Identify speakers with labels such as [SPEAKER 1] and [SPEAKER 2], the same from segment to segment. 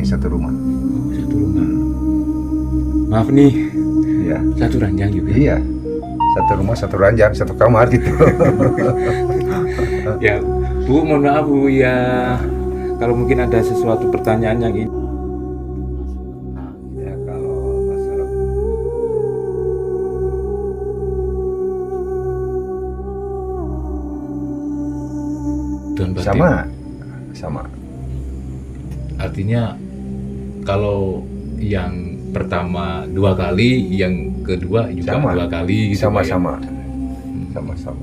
[SPEAKER 1] nih, satu rumah.
[SPEAKER 2] Satu rumah. Maaf nih,
[SPEAKER 1] Iya.
[SPEAKER 2] satu ranjang juga.
[SPEAKER 1] Iya. Satu rumah, satu ranjang, satu kamar gitu.
[SPEAKER 2] Ya, Bu, mohon maaf Bu ya. Kalau mungkin ada sesuatu pertanyaan yang ini.
[SPEAKER 1] Ya kalau masalah
[SPEAKER 2] Dan berarti
[SPEAKER 1] sama.
[SPEAKER 2] artinya kalau yang pertama 2 kali, yang kedua juga
[SPEAKER 1] Sama.
[SPEAKER 2] 2 kali gitu, Pak, ya?
[SPEAKER 1] Sama-sama.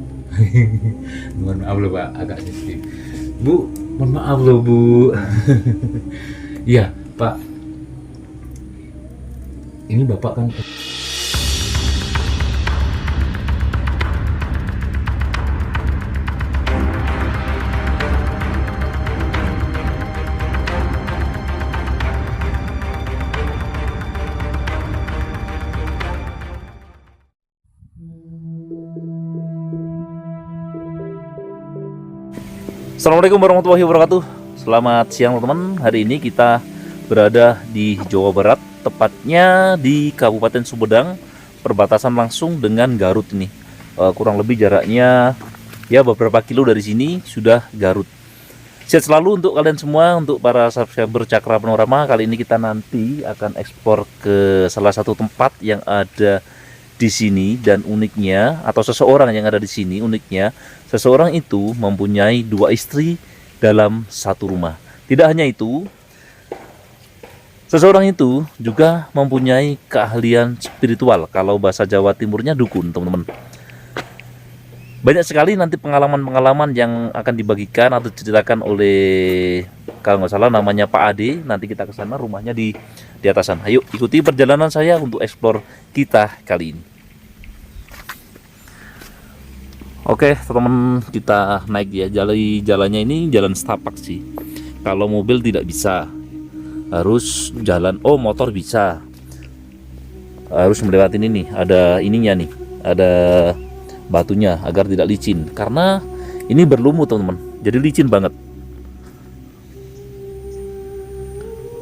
[SPEAKER 2] Mohon maaf loh Pak, agak sensitif. Bu, mohon maaf loh Bu. Iya Pak, ini Bapak kan
[SPEAKER 3] Assalamualaikum warahmatullahi wabarakatuh. Selamat siang teman-teman. Hari ini kita berada di Jawa Barat, tepatnya di Kabupaten Sumedang, perbatasan langsung dengan Garut ini. Kurang lebih jaraknya ya beberapa kilo dari sini sudah Garut. Sehat selalu untuk kalian semua, untuk para subscriber Cakra Panorama. Kali ini kita nanti akan ekspor ke salah satu tempat yang ada di sini, dan uniknya, atau seseorang yang ada di sini, uniknya seseorang itu mempunyai 2 istri dalam satu rumah. Tidak hanya itu, seseorang itu juga mempunyai keahlian spiritual. Kalau bahasa Jawa Timurnya dukun, teman-teman. Banyak sekali nanti pengalaman-pengalaman yang akan dibagikan atau diceritakan oleh, kalau nggak salah namanya Pak Ade. Nanti kita ke sana, rumahnya di atasan. Ayo ikuti perjalanan saya untuk eksplor kita kali ini. Oke teman-teman, kita naik ya. Jalannya ini jalan setapak sih. Kalau mobil tidak bisa, harus jalan. Oh, motor bisa, harus melewati ini nih. Ada ininya nih, ada batunya agar tidak licin, karena ini berlumut teman-teman, jadi licin banget.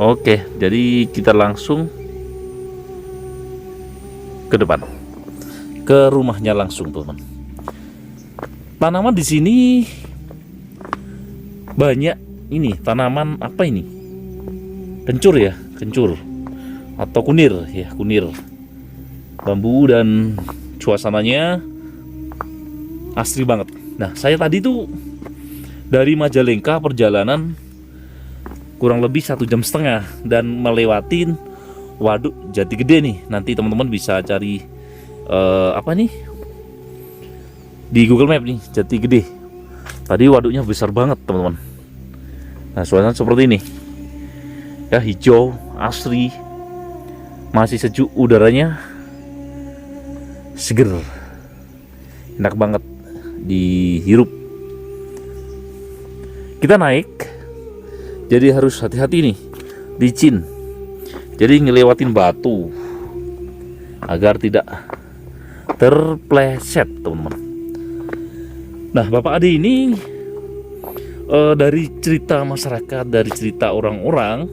[SPEAKER 3] Oke, jadi kita langsung ke depan, ke rumahnya langsung teman-teman. Tanaman di sini banyak. Ini tanaman apa ini? Kencur ya, kencur atau kunir ya, kunir. Bambu dan suasananya asri banget. Nah, saya tadi tuh dari Majalengka perjalanan kurang lebih 1,5 jam dan melewatin waduk Jati Gede nih. Nanti teman-teman bisa cari apa nih di Google Map nih, Jati Gede. Tadi waduknya besar banget teman-teman. Nah, suasana seperti ini ya, hijau, asri, masih sejuk, udaranya seger, enak banget dihirup. Kita naik, jadi harus hati-hati nih, licin. Jadi ngelewatin batu agar tidak terpleset teman-teman. Nah, Bapak Ade ini dari cerita masyarakat, dari cerita orang-orang,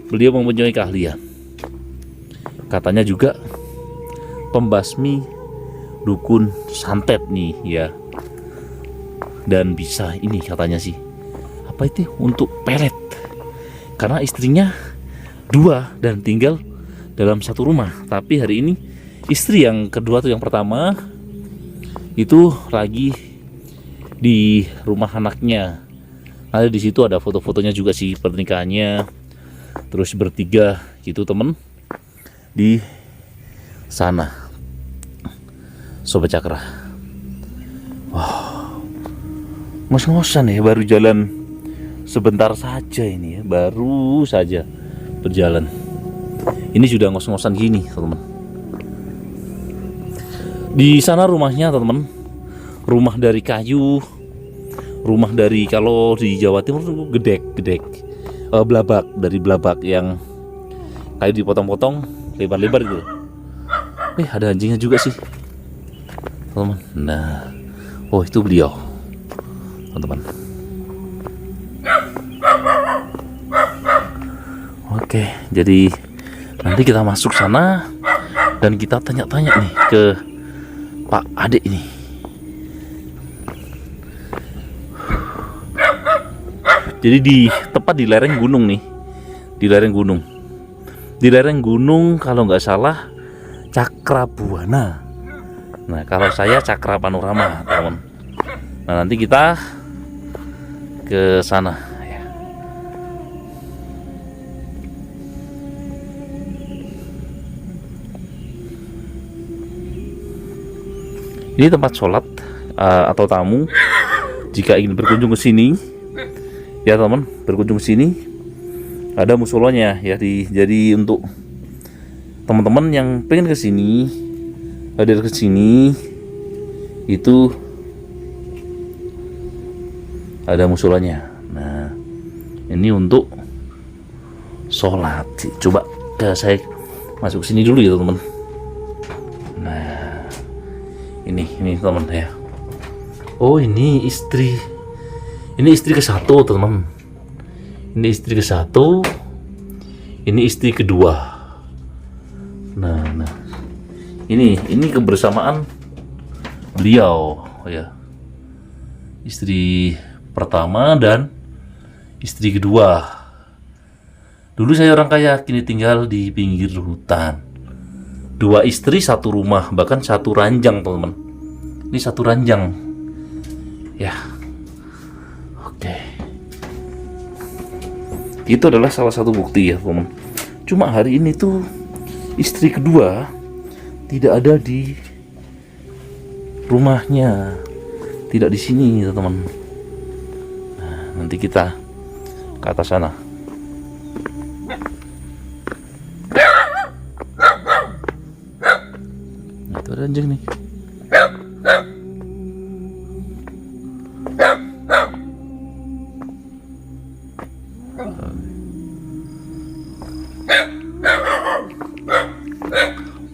[SPEAKER 3] beliau mempunyai keahlian. Katanya juga pembasmi, dukun santet nih ya. Dan bisa ini katanya sih, apa itu, untuk pelet. Karena istrinya 2 dan tinggal dalam satu rumah. Tapi hari ini istri yang kedua tuh, yang pertama itu lagi di rumah anaknya. Ada di situ, ada foto-fotonya juga sih pernikahannya. Terus bertiga gitu temen di sana. Sobat Cakra, wow, ngos-ngosan ya, baru jalan sebentar saja ini ya, baru saja berjalan. Ini sudah ngos-ngosan gini teman-teman. Di sana rumahnya teman-teman, rumah dari kayu, rumah dari, kalau di Jawa Timur itu gedek, belabak, dari belabak yang kayu dipotong-potong lebar-lebar gitu. Ada anjingnya juga sih teman-teman. Nah, oh itu beliau teman-teman. Oke, jadi nanti kita masuk sana dan kita tanya-tanya nih ke Pak Ade ini. Jadi tepat di lereng gunung nih, di lereng gunung. Di lereng gunung kalau nggak salah Cakrabuana. Nah, kalau saya Cakra Panorama, teman. Nah, nanti kita ke sana. Ya. Ini tempat sholat atau tamu jika ingin berkunjung ke sini, ya teman, berkunjung ke sini ada musolanya ya. Jadi untuk teman-teman yang pengen ke sini, hadir ke sini, itu ada musolanya. Nah, ini untuk sholat. Coba saya masuk sini dulu ya teman. Nah, ini teman ya. Oh, ini istri. Ini istri ke-1 teman. Ini istri ke-1. Ini istri kedua. Nah. Ini kebersamaan beliau ya. Istri pertama dan istri kedua. Dulu saya orang kaya, kini tinggal di pinggir hutan. 2 istri 1 rumah, bahkan 1 ranjang teman-teman. Ini 1 ranjang. Ya. Oke. Itu adalah salah satu bukti ya teman. Cuma hari ini tuh istri kedua tidak ada di rumahnya, tidak di sini teman. Nah, nanti kita ke atas sana. Nah, itu ada anjing nih.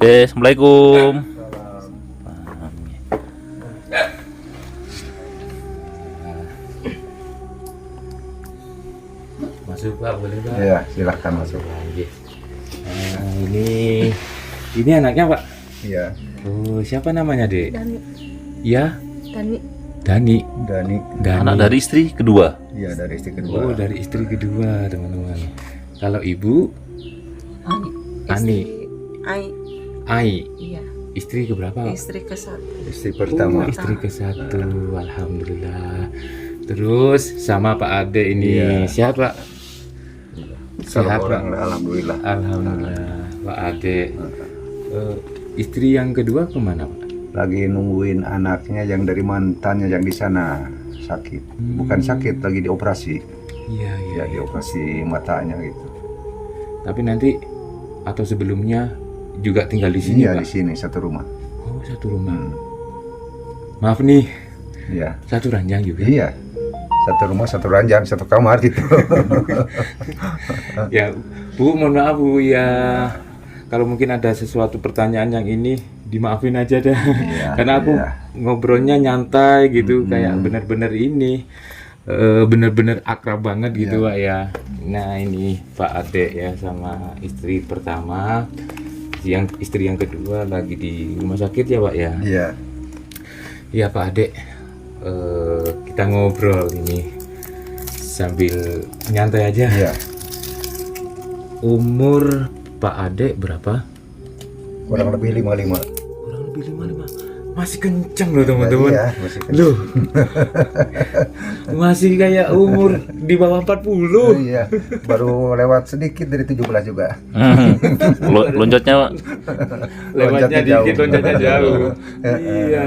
[SPEAKER 3] Assalamualaikum.
[SPEAKER 2] Masuk Pak, boleh Pak?
[SPEAKER 1] Iya, silahkan masuk.
[SPEAKER 2] Nah, ini anaknya Pak.
[SPEAKER 1] Iya.
[SPEAKER 2] Oh, siapa namanya Dek?
[SPEAKER 4] Dani.
[SPEAKER 2] Ya,
[SPEAKER 4] Dani.
[SPEAKER 2] Dani.
[SPEAKER 1] Dani.
[SPEAKER 3] Anak dari istri kedua.
[SPEAKER 1] Iya, dari istri kedua.
[SPEAKER 2] Oh, dari istri kedua teman-teman. Kalau ibu Ani.
[SPEAKER 4] Ai.
[SPEAKER 2] Ai,
[SPEAKER 4] Iya.
[SPEAKER 2] istri keberapa?
[SPEAKER 4] Istri ke-1.
[SPEAKER 1] Istri pertama.
[SPEAKER 2] Istri ke-1, alhamdulillah. Terus sama Pak Ade ini
[SPEAKER 1] Iya.
[SPEAKER 2] siapa?
[SPEAKER 1] Kalau
[SPEAKER 2] Sehat,
[SPEAKER 1] orang
[SPEAKER 2] Pak?
[SPEAKER 1] alhamdulillah.
[SPEAKER 2] Alhamdulillah, Pak Ade. Istri yang kedua kemana Pak?
[SPEAKER 1] Lagi nungguin anaknya yang dari mantannya yang di sana sakit. Bukan sakit, lagi dioperasi.
[SPEAKER 2] Iya,
[SPEAKER 1] Ya, dioperasi matanya gitu.
[SPEAKER 2] Tapi nanti atau sebelumnya juga tinggal di sini
[SPEAKER 1] Iya,
[SPEAKER 2] Pak?
[SPEAKER 1] di sini satu rumah.
[SPEAKER 2] Oh, satu rumah. Maaf nih,
[SPEAKER 1] Iya.
[SPEAKER 2] satu ranjang juga.
[SPEAKER 1] Iya. Satu rumah, satu ranjang, satu kamar gitu.
[SPEAKER 2] Ya, Bu, mohon maaf Bu ya. Kalau mungkin ada sesuatu pertanyaan yang ini dimaafin aja dah.
[SPEAKER 1] Iya,
[SPEAKER 2] Karena aku
[SPEAKER 1] iya.
[SPEAKER 2] ngobrolnya nyantai gitu, kayak bener-bener ini bener-bener akrab banget gitu Pak ya. Nah, ini Pak Ade ya sama istri pertama, istri yang kedua lagi di rumah sakit ya Pak ya.
[SPEAKER 1] Iya.
[SPEAKER 2] Iya Pak Ade, kita ngobrol ini sambil nyantai aja.
[SPEAKER 1] Iya.
[SPEAKER 2] Umur Pak Ade berapa?
[SPEAKER 1] Kurang lebih 55.
[SPEAKER 2] Kurang lebih 55. Masih kencang loh teman-teman.
[SPEAKER 1] Iya, masih kecil.
[SPEAKER 2] Loh. Masih kayak umur di bawah 40.
[SPEAKER 1] Iya, baru lewat sedikit dari 17 juga.
[SPEAKER 3] Loncatnya Pak.
[SPEAKER 2] Lewatnya
[SPEAKER 1] Loncatnya
[SPEAKER 2] dikit,
[SPEAKER 1] jauh.
[SPEAKER 2] loncatnya jauh. Iya.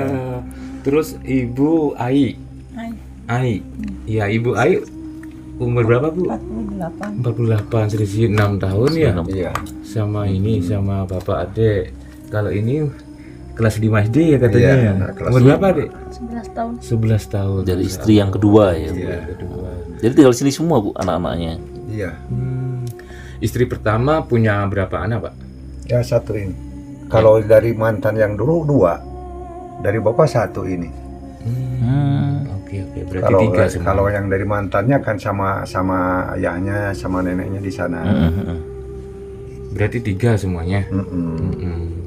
[SPEAKER 2] Terus Ibu Ai.
[SPEAKER 4] Ai.
[SPEAKER 2] Ai. Iya, Ibu Ai umur berapa Bu?
[SPEAKER 4] 48.
[SPEAKER 2] 48, selisih 6 tahun ya.
[SPEAKER 1] Iya.
[SPEAKER 2] Sama ini sama Bapak Ade. Kalau ini kelas 5 SD ya katanya.
[SPEAKER 1] Iya,
[SPEAKER 2] Ya.
[SPEAKER 1] nah, kelas
[SPEAKER 2] Umur berapa Dek?
[SPEAKER 4] 11 tahun.
[SPEAKER 2] 11 tahun.
[SPEAKER 3] Dari istri yang kedua ya. Bu.
[SPEAKER 1] Iya.
[SPEAKER 2] Kedua.
[SPEAKER 3] Jadi tinggal di sini semua Bu, anak-anaknya.
[SPEAKER 1] Iya.
[SPEAKER 2] Istri pertama punya berapa anak Pak?
[SPEAKER 1] Ya, satu ini. Kalau dari mantan yang dulu 2, dari bapak 1 ini.
[SPEAKER 2] Oke, berarti
[SPEAKER 1] Kalau
[SPEAKER 2] 3 semua.
[SPEAKER 1] kalau yang dari mantannya kan sama ayahnya sama neneknya di sana.
[SPEAKER 2] Berarti 3 semuanya.
[SPEAKER 1] Mm-mm.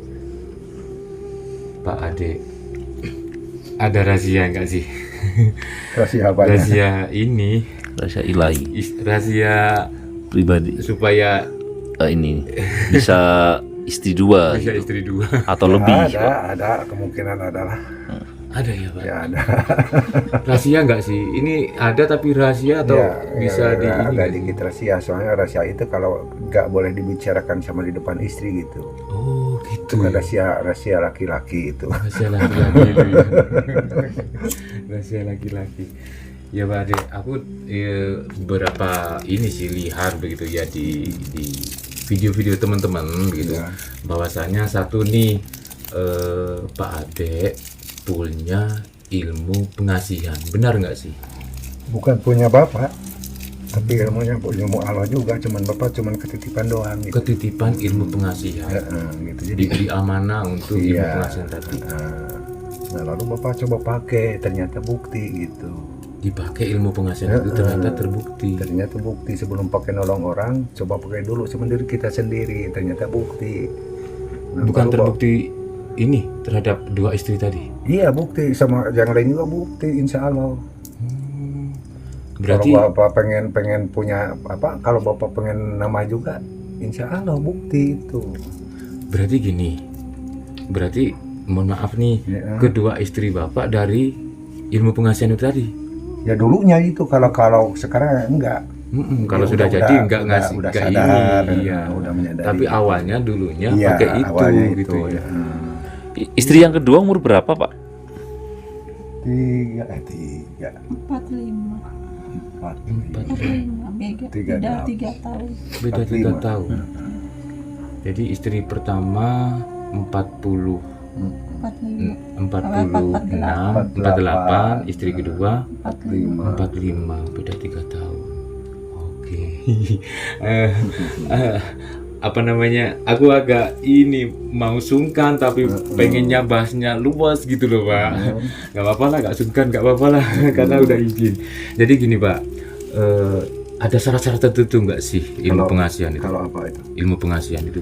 [SPEAKER 2] Pak Ade, ada rahasia nggak sih?
[SPEAKER 1] Rahasia apanya?
[SPEAKER 2] Rahasia ini,
[SPEAKER 3] Rahasia ilahi
[SPEAKER 2] rahasia
[SPEAKER 3] pribadi.
[SPEAKER 2] supaya
[SPEAKER 3] Ini bisa istri 2
[SPEAKER 2] bisa
[SPEAKER 3] gitu.
[SPEAKER 2] istri 2.
[SPEAKER 3] Atau lebih.
[SPEAKER 1] Ada kemungkinan adalah.
[SPEAKER 2] Ada ya Pak?
[SPEAKER 1] Ya ada.
[SPEAKER 2] Rahasia nggak sih? Ini ada tapi rahasia atau bisa di ini
[SPEAKER 1] ada
[SPEAKER 2] nggak sih?
[SPEAKER 1] dikit rahasia. Soalnya rahasia itu kalau nggak boleh dibicarakan sama di depan istri gitu.
[SPEAKER 2] Oh gitu
[SPEAKER 1] Itu kan
[SPEAKER 2] ya?
[SPEAKER 1] rahasia laki-laki itu.
[SPEAKER 2] Rahasia laki-laki itu ya. Rahasia laki-laki. Ya Pak Ade, aku beberapa ini sih lihat begitu ya di video-video teman-teman begitu.
[SPEAKER 1] Ya.
[SPEAKER 2] Bahwasanya satu nih Pak Ade punya ilmu pengasihan, benar nggak sih?
[SPEAKER 1] Bukan punya bapak, tapi ilmunya ilmu Allah juga. Cuman bapak cuman ketitipan doang. Gitu.
[SPEAKER 2] Ketitipan ilmu pengasihan,
[SPEAKER 1] Gitu. Jadi
[SPEAKER 2] diberi amanah untuk ilmu
[SPEAKER 1] iya.
[SPEAKER 2] pengasihan tadi.
[SPEAKER 1] Nah lalu bapak coba pakai, ternyata bukti gitu.
[SPEAKER 2] Dipakai ilmu pengasihan itu ternyata terbukti.
[SPEAKER 1] Ternyata bukti sebelum pakai nolong orang, coba pakai dulu sendiri kita sendiri. Ternyata bukti. Nah,
[SPEAKER 2] Bukan
[SPEAKER 1] baru
[SPEAKER 2] terbukti ini terhadap 2 istri tadi.
[SPEAKER 1] Iya bukti, sama yang lain juga bukti, insya Allah.
[SPEAKER 2] Berarti
[SPEAKER 1] Kalau bapak pengen punya apa? Kalau bapak pengen nama juga, insya Allah bukti itu.
[SPEAKER 2] berarti gini. Berarti mohon maaf nih,
[SPEAKER 1] Ya.
[SPEAKER 2] kedua istri bapak dari ilmu pengasihan itu tadi.
[SPEAKER 1] Ya dulunya itu, kalau sekarang enggak.
[SPEAKER 2] Kalau
[SPEAKER 1] Ya,
[SPEAKER 2] sudah
[SPEAKER 1] udah-
[SPEAKER 2] jadi
[SPEAKER 1] udah-
[SPEAKER 2] nggak ngasih
[SPEAKER 1] udah
[SPEAKER 2] nggak
[SPEAKER 1] sadar,
[SPEAKER 2] ini, iya.
[SPEAKER 1] udah menyadari.
[SPEAKER 2] Tapi awalnya dulunya
[SPEAKER 1] Iya,
[SPEAKER 2] pakai itu
[SPEAKER 1] awalnya
[SPEAKER 2] gitu
[SPEAKER 1] itu,
[SPEAKER 2] ya.
[SPEAKER 3] Istri yang kedua umur berapa, Pak?
[SPEAKER 1] Tiga,
[SPEAKER 4] 45.
[SPEAKER 1] empat,
[SPEAKER 4] 45. Beda.
[SPEAKER 1] Tiga
[SPEAKER 4] Beda
[SPEAKER 1] tahun.
[SPEAKER 4] 3 tahun.
[SPEAKER 2] Beda 3
[SPEAKER 1] 45.
[SPEAKER 2] tahun. Jadi istri pertama 40
[SPEAKER 4] 45.
[SPEAKER 2] 46 48, istri kedua
[SPEAKER 4] 45.
[SPEAKER 2] 45, beda 3 tahun. Oke. Apa namanya? Aku agak ini mau sungkan tapi pengennya bahasnya luas gitu loh Pak. Gak apa-apa lah, gak sungkan gak apa-apa lah karena udah izin. Jadi gini Pak, ada syarat-syarat tertentu nggak sih ilmu pengasihan itu?
[SPEAKER 1] Kalau apa itu?
[SPEAKER 2] Ilmu pengasihan itu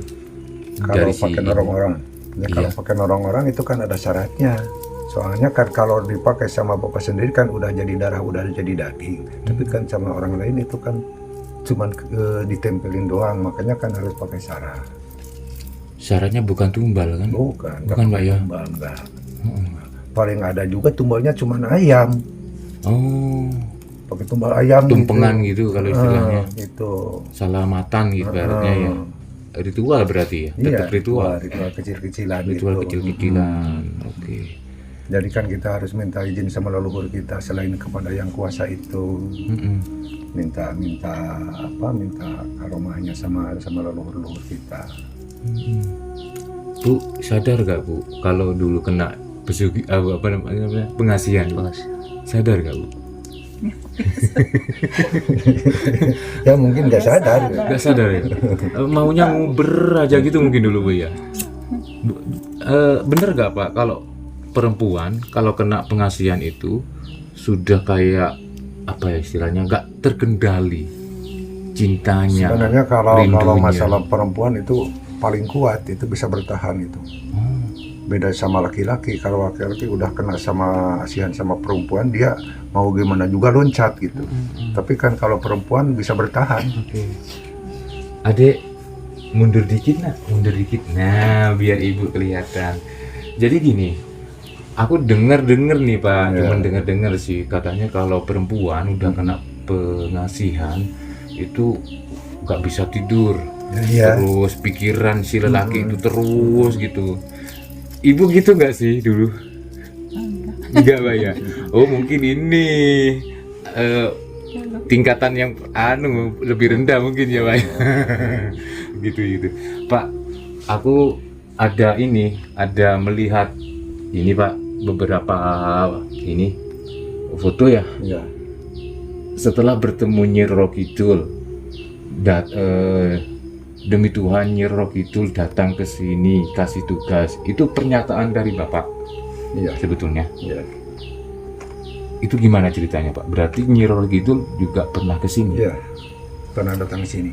[SPEAKER 1] Kalau pakai nolong orang. Ya, kalau
[SPEAKER 2] Iya.
[SPEAKER 1] pakai nolong orang itu kan ada syaratnya. Soalnya kan kalau dipakai sama bapak sendiri kan udah jadi darah, udah jadi daging. Tapi kan sama orang lain itu kan cuman ditempelin doang, makanya kan harus pakai syarat.
[SPEAKER 2] syaratnya bukan tumbal kan?
[SPEAKER 1] Bukan
[SPEAKER 2] Pak ya?
[SPEAKER 1] tumbal, enggak. Paling ada juga tumbalnya cuman ayam.
[SPEAKER 2] Oh,
[SPEAKER 1] Pakai tumbal ayam
[SPEAKER 2] tumpengan gitu kalau istilahnya.
[SPEAKER 1] Itu.
[SPEAKER 2] Salamatan gitu ibaratnya ya. Ritual berarti ya, tetap ritual.
[SPEAKER 1] Ritual kecil-kecilan
[SPEAKER 2] Ritual
[SPEAKER 1] gitu.
[SPEAKER 2] kecil-kecilan. Oke.
[SPEAKER 1] Jadi kan kita harus minta izin sama leluhur kita selain kepada yang kuasa itu. Minta karomahnya sama leluhur kita.
[SPEAKER 2] Bu, sadar gak Bu kalau dulu kena pesugi apa namanya pengasihan? Sadar gak Bu?
[SPEAKER 1] Ya mungkin nggak sadar.
[SPEAKER 2] Gak sadar ya? Maunya nguber aja gitu mungkin dulu Bu ya. Bener gak Pak kalau perempuan kalau kena pengasihan itu sudah kayak apa ya istilahnya nggak terkendali cintanya,
[SPEAKER 1] Sebenarnya kalau
[SPEAKER 2] rindunya.
[SPEAKER 1] masalah perempuan itu paling kuat, itu bisa bertahan itu. Beda sama laki-laki. Kalau laki-laki udah kena sama asihan sama perempuan, dia mau gimana juga loncat gitu. Tapi kan kalau perempuan bisa bertahan.
[SPEAKER 2] Oke. Adek mundur dikit nak, mundur dikit. Nah, biar ibu kelihatan. Jadi gini, aku dengar nih Pak,
[SPEAKER 1] Ya.
[SPEAKER 2] cuman dengar sih katanya kalau perempuan udah kena pengasihan itu nggak bisa tidur.
[SPEAKER 1] Iya.
[SPEAKER 2] Terus pikiran si lelaki itu terus gitu. Ibu gitu nggak sih dulu? Enggak Pak ya. Oh mungkin ini tingkatan yang lebih rendah mungkin ya Pak. gitu. Pak, aku ada melihat ini Pak beberapa ini foto ya.
[SPEAKER 1] Iya.
[SPEAKER 2] Setelah bertemu Nyi Roro Kidul, demi Tuhan Nyi Roro Kidul datang ke sini kasih tugas. Itu pernyataan dari Bapak
[SPEAKER 1] Iya.
[SPEAKER 2] sebetulnya.
[SPEAKER 1] Iya.
[SPEAKER 2] Itu gimana ceritanya Pak? Berarti Nyi Roro Kidul juga pernah ke sini?
[SPEAKER 1] Iya. Pernah datang ke sini.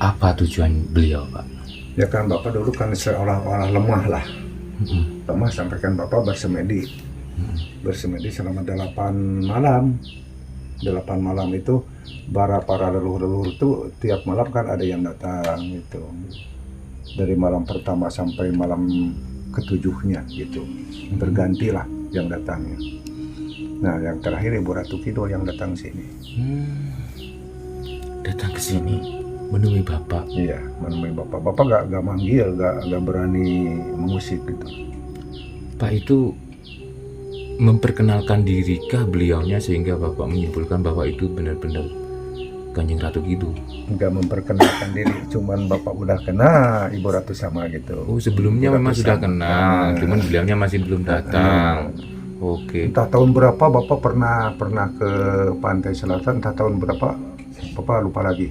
[SPEAKER 2] Apa tujuan beliau, Pak?
[SPEAKER 1] Ya kan Bapak dulu kan seolah-olah lemah lah. Lemah sampai kan Bapak bersemedi. Bersemedi selama 8 malam. 8 malam itu para leluhur itu tiap malam kan ada yang datang gitu. Dari malam pertama sampai malam ketujuhnya gitu. Bergantilah yang datangnya. Nah, yang terakhir Ibu Ratu Kidul yang datang sini.
[SPEAKER 2] Datang ke sini menemui Bapak.
[SPEAKER 1] Iya, menemui Bapak. Bapak gak manggil, gak berani mengusik gitu.
[SPEAKER 2] Pak itu memperkenalkan dirikah beliaunya sehingga Bapak menyimpulkan bahwa itu benar-benar Kanjeng Ratu Kidul?
[SPEAKER 1] Gak memperkenalkan diri, cuman Bapak udah kenal Ibu Ratu Sama gitu.
[SPEAKER 2] Oh, sebelumnya
[SPEAKER 1] Ibu
[SPEAKER 2] memang
[SPEAKER 1] Ratu
[SPEAKER 2] sudah
[SPEAKER 1] Sama.
[SPEAKER 2] kenal, cuman beliaunya masih belum datang. Oke.
[SPEAKER 1] Entah tahun berapa Bapak pernah ke pantai selatan, entah tahun berapa Bapak lupa lagi.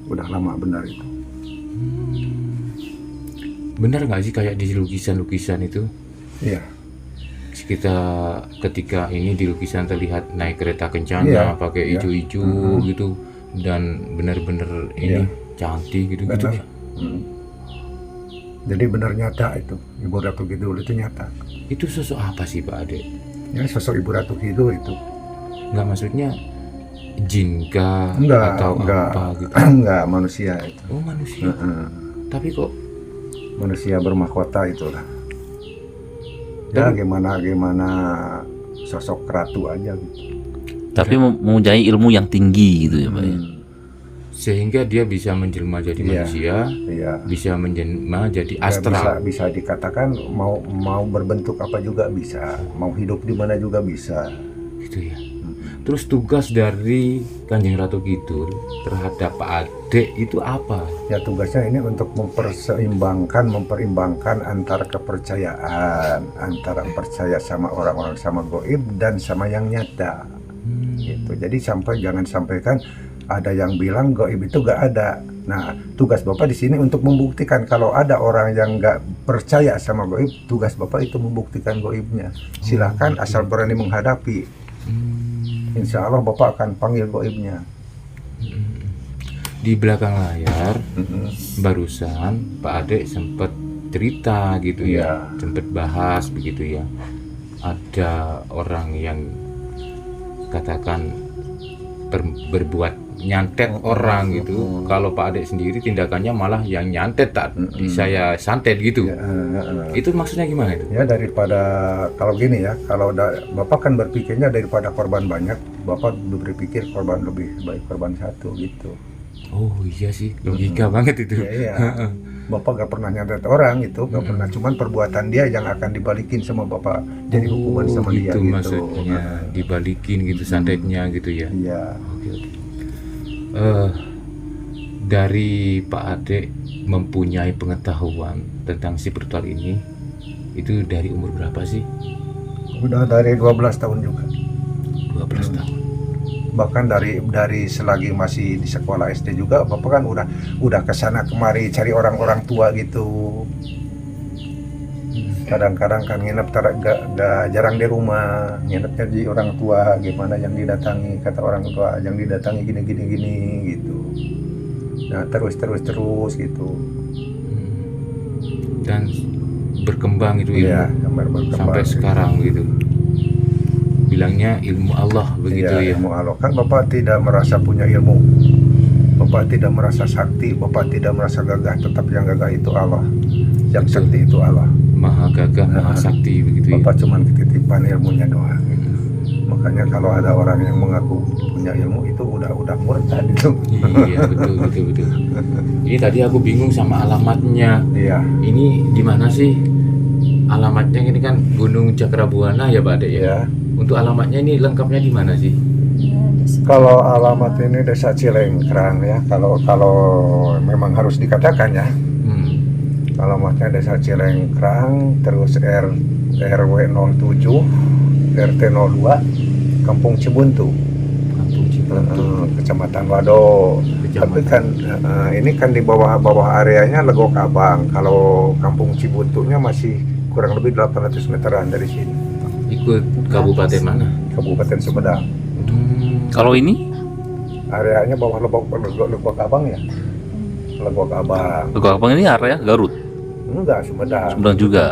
[SPEAKER 1] Udah lama benar itu.
[SPEAKER 2] Benar nggak sih kayak di lukisan-lukisan itu?
[SPEAKER 1] Iya.
[SPEAKER 2] Kita ketika ini di lukisan terlihat naik kereta kencana
[SPEAKER 1] Iya,
[SPEAKER 2] pakai
[SPEAKER 1] iya.
[SPEAKER 2] hijau-hijau gitu dan benar-benar ini
[SPEAKER 1] Iya.
[SPEAKER 2] cantik gitu-gitu.
[SPEAKER 1] Benar. Jadi benar nyata itu Ibu Ratu Kidul itu nyata.
[SPEAKER 2] Itu sosok apa sih Pak Ade?
[SPEAKER 1] Ya sosok Ibu Ratu Kidul itu.
[SPEAKER 2] Nggak, maksudnya jin kah
[SPEAKER 1] Enggak,
[SPEAKER 2] atau
[SPEAKER 1] enggak,
[SPEAKER 2] apa gitu?
[SPEAKER 1] enggak manusia itu.
[SPEAKER 2] Oh, manusia. Tapi kok
[SPEAKER 1] Manusia bermahkota itulah. Ya gimana sosok ratu aja gitu.
[SPEAKER 3] Tapi mempunyai ilmu yang tinggi gitu ya Pak ya.
[SPEAKER 2] sehingga dia bisa menjelma jadi
[SPEAKER 1] Iya.
[SPEAKER 2] manusia,
[SPEAKER 1] Iya.
[SPEAKER 2] bisa menjelma jadi
[SPEAKER 1] Ya,
[SPEAKER 2] astral.
[SPEAKER 1] bisa dikatakan mau berbentuk apa juga bisa, mau hidup di mana juga bisa.
[SPEAKER 2] Gitu ya. Terus tugas dari Kanjeng Ratu Kidul terhadap Pak Ade itu apa?
[SPEAKER 1] Ya tugasnya ini untuk memperimbangkan antara kepercayaan, antara percaya sama orang-orang sama goib dan sama yang nyata. Gitu. Jadi jangan sampaikan ada yang bilang goib itu gak ada. Nah, tugas Bapak di sini untuk membuktikan kalau ada orang yang gak percaya sama goib, tugas Bapak itu membuktikan goibnya. Silahkan asal berani menghadapi. Insya Allah Bapak akan panggil goibnya.
[SPEAKER 2] Di belakang layar barusan Pak Ade sempat cerita gitu ya, sempat bahas begitu ya. Ada orang yang katakan berbuat nyantet orang gitu. Kalau Pak Ade sendiri tindakannya malah yang nyantet tak saya santet gitu. Itu maksudnya gimana itu?
[SPEAKER 1] Ya daripada kalau gini ya, kalau Bapak kan berpikirnya daripada korban banyak, Bapak berpikir korban lebih baik korban satu gitu.
[SPEAKER 2] Oh iya sih, logika banget itu.
[SPEAKER 1] Iya. Bapak gak pernah nyantet orang itu, gak pernah, cuman perbuatan dia yang akan dibalikin sama Bapak, jadi hukuman sama dia
[SPEAKER 2] gitu
[SPEAKER 1] gitu.
[SPEAKER 2] maksudnya dibalikin gitu santetnya gitu ya.
[SPEAKER 1] Iya.
[SPEAKER 2] Oke. Dari Pak Ade mempunyai pengetahuan tentang spiritual ini itu dari umur berapa sih?
[SPEAKER 1] Udah dari 12 tahun juga.
[SPEAKER 2] 12 tahun.
[SPEAKER 1] Bahkan dari selagi masih di sekolah SD juga Bapak kan udah kesana kemari cari orang-orang tua gitu. Kadang-kadang kan nginep gak jarang di rumah, nginepnya di orang tua, gimana yang didatangi, kata orang tua yang didatangi gini gitu. Nah terus gitu.
[SPEAKER 2] Dan berkembang itu ilmu
[SPEAKER 1] Iya, berkembang.
[SPEAKER 2] sampai sekarang gitu. Bilangnya ilmu Allah begitu
[SPEAKER 1] Iya,
[SPEAKER 2] ya.
[SPEAKER 1] ilmu Allah. Kan Bapak tidak merasa punya ilmu, Bapak tidak merasa sakti, Bapak tidak merasa gagah, tetap yang gagah itu Allah, yang sakti itu Allah.
[SPEAKER 2] Maha gagah, maha sakti begitu ya.
[SPEAKER 1] Bapak cuma ketitipan ilmunya doang. Makanya kalau ada orang yang mengaku punya ilmu itu udah murtad itu.
[SPEAKER 2] Iya betul. Ini tadi aku bingung sama alamatnya.
[SPEAKER 1] Iya.
[SPEAKER 2] Ini di mana sih? Alamatnya ini kan Gunung Cakrabuana ya Pak Ade ya.
[SPEAKER 1] Iya.
[SPEAKER 2] Untuk alamatnya ini lengkapnya di mana sih?
[SPEAKER 4] Ya, di sekolah.
[SPEAKER 1] Kalau alamat ini Desa Cilengkrang ya. Kalau memang harus dikatakan ya. Alamatnya Desa Cilengkrang, terus RW 07, RT 02, Kampung Cibuntu.
[SPEAKER 2] Kampung Cibuntu.
[SPEAKER 1] Kecamatan Wado. Tapi kan ini kan di bawah areanya Legok Abang. Kalau Kampung Cibuntunya masih kurang lebih 800 meteran dari sini.
[SPEAKER 2] Ikut kabupaten mana?
[SPEAKER 1] Kabupaten Sumedang.
[SPEAKER 3] Kalau ini
[SPEAKER 1] Areanya bawah Lebok Abang ya. Lebok Abang.
[SPEAKER 3] Legok Abang ini area Garut,
[SPEAKER 1] Enggak, Sumedang.
[SPEAKER 3] Sumedang juga.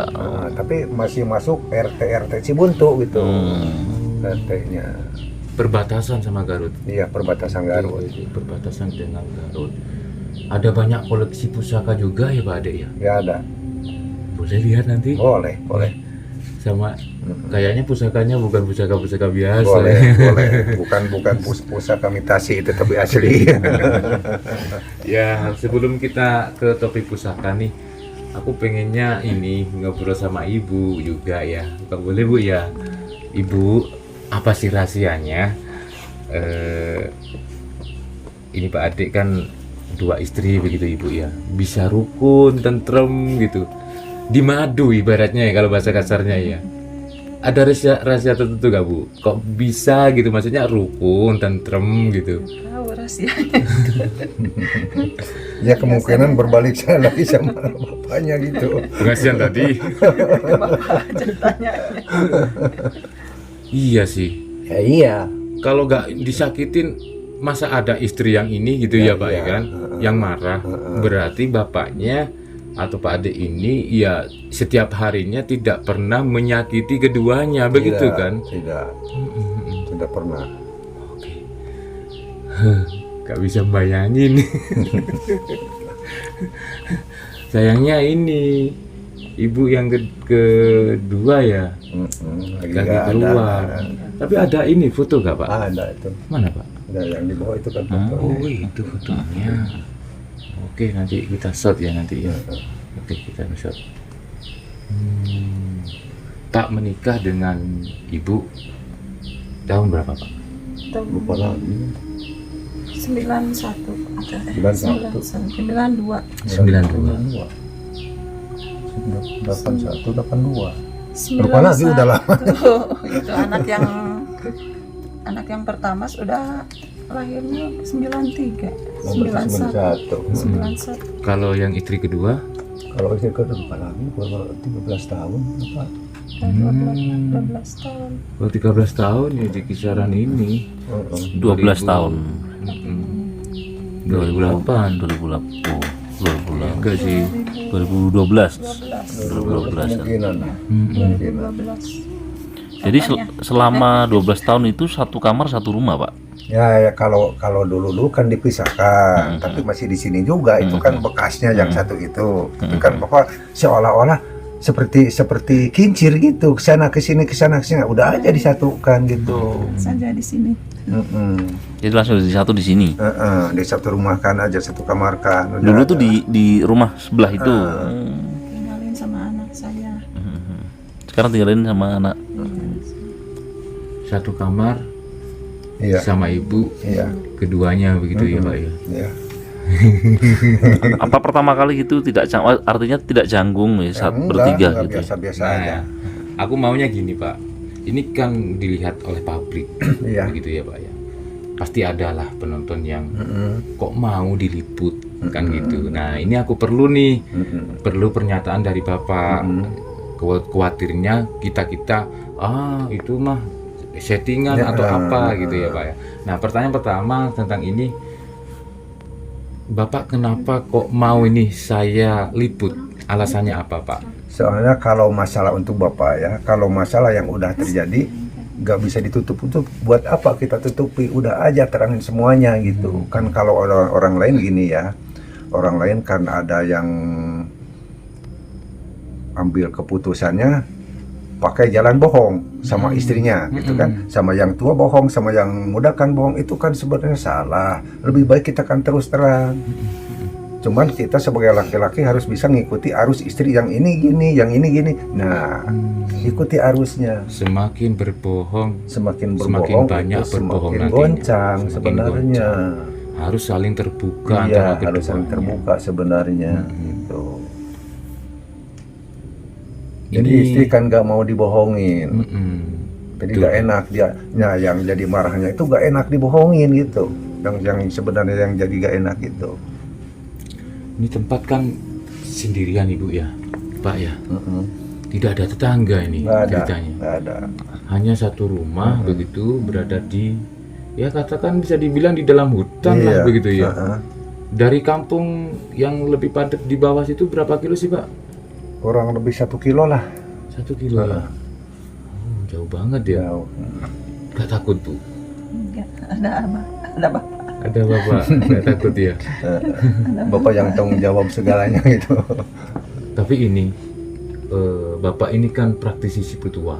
[SPEAKER 1] Tapi masih masuk RT Cibuntu gitu. RT-nya.
[SPEAKER 2] Perbatasan sama Garut.
[SPEAKER 1] Iya, perbatasan Garut.
[SPEAKER 2] Perbatasan dengan Garut. Ada banyak koleksi pusaka juga ya Pak Ade ya?
[SPEAKER 1] Ya ada.
[SPEAKER 2] Boleh lihat nanti?
[SPEAKER 1] Boleh.
[SPEAKER 2] Sama kayaknya pusakanya bukan pusaka biasa.
[SPEAKER 1] Boleh. Bukan pusaka imitasi itu tapi asli.
[SPEAKER 2] Ya, sebelum kita ke topik pusaka nih, aku pengennya ini ngobrol sama Ibu juga ya. Bukan boleh Bu ya? Ibu, apa sih rahasianya? Ini Pak Adik kan 2 istri begitu Ibu ya. Bisa rukun, tentrem gitu. Dimadu ibaratnya ya kalau bahasa kasarnya ya. Ada rahasia tertentu gak Bu? Kok bisa gitu, maksudnya rukun, tentrem gitu.
[SPEAKER 4] Tahu rahasianya.
[SPEAKER 1] Ya kemungkinan berbalik saya lagi sama bapaknya gitu.
[SPEAKER 2] Pengasihan tadi.
[SPEAKER 4] Bapak aja tanya.
[SPEAKER 2] Iya sih.
[SPEAKER 1] Ya iya.
[SPEAKER 2] Kalau gak disakitin, masa ada istri yang ini gitu ya, Pak ya kan? Yang marah. Berarti bapaknya atau Pak Ade ini ya setiap harinya tidak pernah menyakiti keduanya, begitu kan?
[SPEAKER 1] Tidak pernah.
[SPEAKER 2] Oke. Gak bisa bayangin. Sayangnya ini ibu yang kedua ya, lagi keluar. Tapi ada ini foto gak Pak?
[SPEAKER 1] Ada itu.
[SPEAKER 2] Mana Pak?
[SPEAKER 1] Ada yang di bawah itu kan
[SPEAKER 2] Oh
[SPEAKER 1] fotonya.
[SPEAKER 2] itu fotonya. Oke, nanti kita shot ya nanti ya. Oke, kita shot. Pak menikah dengan ibu tahun berapa Pak?
[SPEAKER 1] Lupa lagi.
[SPEAKER 4] 91 ada. 92.
[SPEAKER 2] 92.
[SPEAKER 1] 81, 82. Lupa lagi, udah lama.
[SPEAKER 4] Itu anak yang pertama sudah lahirnya 93. 91.
[SPEAKER 2] Kalau yang istri kedua?
[SPEAKER 1] Kalau istri kedua lupa lagi, baru 13 tahun apa?
[SPEAKER 4] 12 tahun.
[SPEAKER 2] Kalau 13 tahun ya di kisaran ini.
[SPEAKER 3] 12 tahun.
[SPEAKER 2] 2008.
[SPEAKER 3] 2008.
[SPEAKER 2] Enggak sih.
[SPEAKER 3] 2012. 2012.
[SPEAKER 1] Kemungkinan.
[SPEAKER 4] 2012.
[SPEAKER 3] Jadi selama 12 tahun itu satu kamar satu rumah, Pak.
[SPEAKER 1] Ya kalau dulu kan dipisahkan, tapi masih di sini juga. Itu kan bekasnya yang satu itu. Itu kan pokok seolah-olah seperti kincir gitu, kesana kesini udah aja disatukan gitu.
[SPEAKER 4] Saja di sini.
[SPEAKER 3] Jadi langsung di satu di sini.
[SPEAKER 1] Di satu rumah kan aja, satu kamar kan. Udah
[SPEAKER 3] Dulu
[SPEAKER 1] ada.
[SPEAKER 3] tuh di rumah sebelah itu.
[SPEAKER 4] Tinggalin sama anak saya.
[SPEAKER 3] Sekarang tinggalin sama anak.
[SPEAKER 2] Satu kamar
[SPEAKER 1] Iya.
[SPEAKER 2] sama ibu.
[SPEAKER 1] Iya.
[SPEAKER 2] Keduanya begitu ya Pak ya.
[SPEAKER 1] Iya.
[SPEAKER 3] Apa pertama kali itu artinya tidak canggung ya saat bertiga gitu.
[SPEAKER 1] Biasa-biasa aja.
[SPEAKER 2] Aku maunya gini Pak. Ini kan dilihat oleh publik.
[SPEAKER 1] Iya.
[SPEAKER 2] Begitu ya Pak ya. Pasti adalah penonton yang kok mau diliput kan gitu. Nah, ini aku perlu nih. Perlu pernyataan dari Bapak. Khawatirnya kita itu mah settingan atau apa gitu ya Pak ya. Nah, pertanyaan pertama tentang ini, Bapak kenapa kok mau ini saya liput? Alasannya apa Pak?
[SPEAKER 1] Soalnya kalau masalah untuk Bapak ya, kalau masalah yang udah terjadi nggak bisa ditutup-tutup. Buat apa kita tutupi? Udah aja terangin semuanya gitu. Kan kalau orang lain gini ya, orang lain kan ada yang ambil keputusannya pakai jalan bohong sama istrinya gitu kan, sama yang tua bohong, sama yang muda kan bohong. Itu kan sebenarnya salah. Lebih baik kita kan terus terang. Cuman kita sebagai laki-laki harus bisa ngikuti arus istri yang ini gini, yang ini gini. Nah, ikuti arusnya.
[SPEAKER 2] Semakin berbohong,
[SPEAKER 1] Semakin
[SPEAKER 2] semakin
[SPEAKER 1] berbohong
[SPEAKER 2] banyak
[SPEAKER 1] itu
[SPEAKER 2] berbohong
[SPEAKER 1] semakin
[SPEAKER 2] nantinya.
[SPEAKER 1] goncang
[SPEAKER 2] Semakin
[SPEAKER 1] sebenarnya.
[SPEAKER 2] harus saling terbuka
[SPEAKER 1] Iya,
[SPEAKER 2] antara
[SPEAKER 1] harus saling
[SPEAKER 2] keduanya.
[SPEAKER 1] terbuka sebenarnya gitu. Jadi
[SPEAKER 2] Ini-
[SPEAKER 1] istri kan nggak mau dibohongin. Jadi
[SPEAKER 2] Betul.
[SPEAKER 1] nggak enak dia. Nah, yang jadi marahnya itu nggak enak dibohongin gitu. Yang sebenarnya yang jadi nggak enak itu.
[SPEAKER 2] Ini tempat kan sendirian Ibu ya, Pak ya. Tidak ada tetangga ini
[SPEAKER 1] Nggak ada.
[SPEAKER 2] ceritanya.
[SPEAKER 1] Nggak ada.
[SPEAKER 2] Hanya satu rumah begitu berada di ya katakan bisa dibilang di dalam hutan lah begitu ya. Dari kampung yang lebih padat di bawah situ berapa kilo sih Pak?
[SPEAKER 1] Kurang lebih 1 kilo lah.
[SPEAKER 2] 1 kilo ya. Jauh banget ya. Gak takut tuh?
[SPEAKER 4] Enggak, ada apa? Ada bapak.
[SPEAKER 2] Ada bapak, gak takut ya.
[SPEAKER 1] Bapak yang tanggung jawab segalanya gitu.
[SPEAKER 2] Tapi ini, bapak ini kan praktisi spiritual,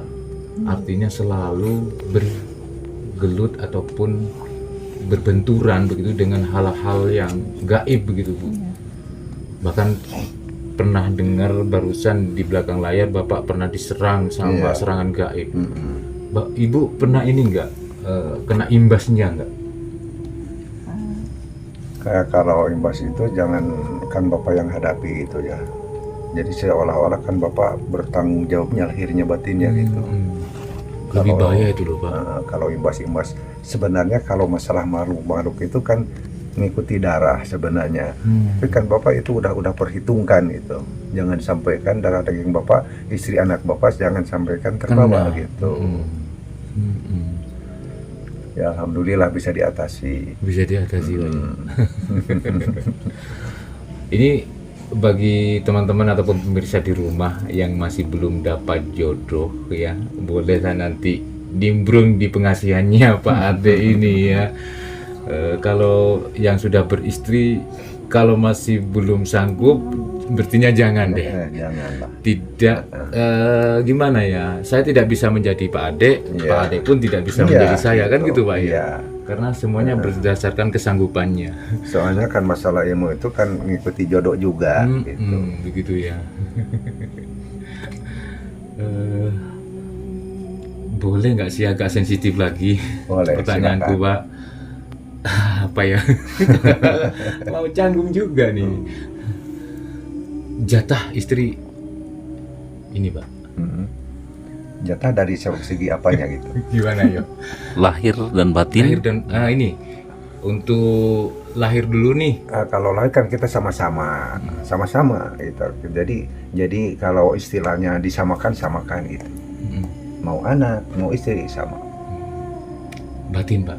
[SPEAKER 2] artinya selalu bergelut ataupun berbenturan begitu dengan hal-hal yang gaib begitu Bu. Bahkan pernah dengar barusan di belakang layar bapak pernah diserang sama serangan gaib. Ibu pernah ini enggak kena imbasnya enggak?
[SPEAKER 1] Kayak kalau imbas itu jangan kan Bapak yang hadapi gitu ya. Jadi seolah-olah kan Bapak bertanggung jawabnya lahirnya batinnya gitu.
[SPEAKER 2] Lebih bahaya itu loh Pak.
[SPEAKER 1] Kalau imbas-imbas sebenarnya kalau masalah makhluk itu kan mengikuti darah sebenarnya. Tapi kan Bapak itu udah perhitungkan itu. Jangan sampaikan darah daging Bapak, istri anak Bapak jangan sampaikan terbawa gitu. Ya alhamdulillah bisa diatasi.
[SPEAKER 2] Bisa diatasi Pak. Ini bagi teman-teman ataupun pemirsa di rumah yang masih belum dapat jodoh ya, boleh nanti nimbrung di pengasihannya Pak Ade ini ya. Kalau yang sudah beristri, kalau masih belum sanggup, berartinya jangan deh.
[SPEAKER 1] Janganlah.
[SPEAKER 2] Tidak, gimana ya? Saya tidak bisa menjadi Pak Ade, Pak Ade pun tidak bisa menjadi saya kan gitu Pak ya. Karena semuanya berdasarkan kesanggupannya.
[SPEAKER 1] Soalnya kan masalah ilmu itu kan mengikuti jodoh juga. Gitu.
[SPEAKER 2] Begitu ya. Boleh nggak sih agak sensitif lagi?
[SPEAKER 1] Boleh,
[SPEAKER 2] pertanyaanku
[SPEAKER 1] silakan.
[SPEAKER 2] Pak. Apa ya? Mau canggung juga nih. Jatah istri ini Pak.
[SPEAKER 1] Jatah dari segi apanya gitu?
[SPEAKER 2] Gimana ya?
[SPEAKER 3] Lahir dan batin.
[SPEAKER 2] Lahir dan ini untuk lahir dulu nih.
[SPEAKER 1] Kalau lahir kan kita sama-sama gitu. Jadi kalau istilahnya disamakan gitu. Mau anak, mau istri sama.
[SPEAKER 2] Batin Pak,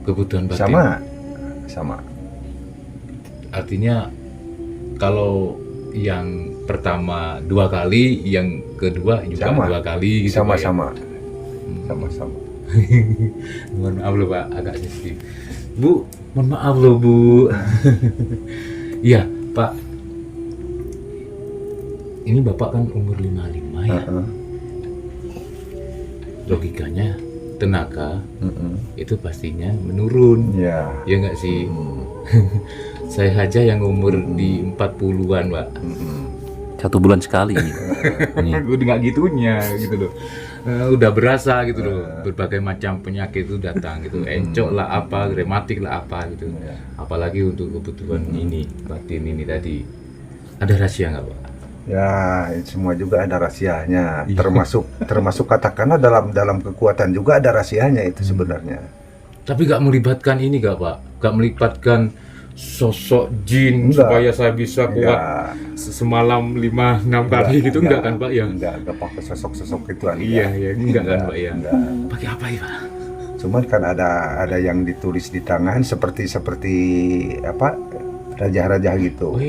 [SPEAKER 2] kebutuhan batin.
[SPEAKER 1] Sama.
[SPEAKER 2] Artinya kalau yang pertama 2 kali, yang kedua juga 2 kali gitu Pak, ya?
[SPEAKER 1] Sama-sama.
[SPEAKER 2] Mohon maaf loh Pak, agak sensitif. Bu, mohon maaf loh Bu. Iya Pak, ini Bapak kan umur 55 ya. Logikanya tenaga itu pastinya menurun. Ya nggak sih? Saya aja yang umur di 40-an Pak.
[SPEAKER 3] 1 bulan sekali ini.
[SPEAKER 2] Udah nggak gitunya gitu loh. Udah berasa gitu loh, berbagai macam penyakit itu datang gitu, encok lah apa, rematik lah apa gitu. Apalagi untuk kebutuhan ini, batin ini tadi. Ada rahasia nggak Pak?
[SPEAKER 1] Ya, semua juga ada rahasianya. Termasuk katakanlah dalam kekuatan juga ada rahasianya itu sebenarnya.
[SPEAKER 2] Tapi nggak melibatkan ini nggak Pak? Nggak melibatkan sosok jin
[SPEAKER 1] Enggak.
[SPEAKER 2] supaya saya bisa kuat semalam 5-6 kali gitu enggak kan Pak ya?
[SPEAKER 1] Enggak pakai sosok-sosok ituan.
[SPEAKER 2] Iya, enggak kan Pak ya?
[SPEAKER 1] Enggak.
[SPEAKER 2] Pakai apa ya Pak?
[SPEAKER 1] Cuman kan ada yang ditulis di tangan seperti apa raja-raja gitu.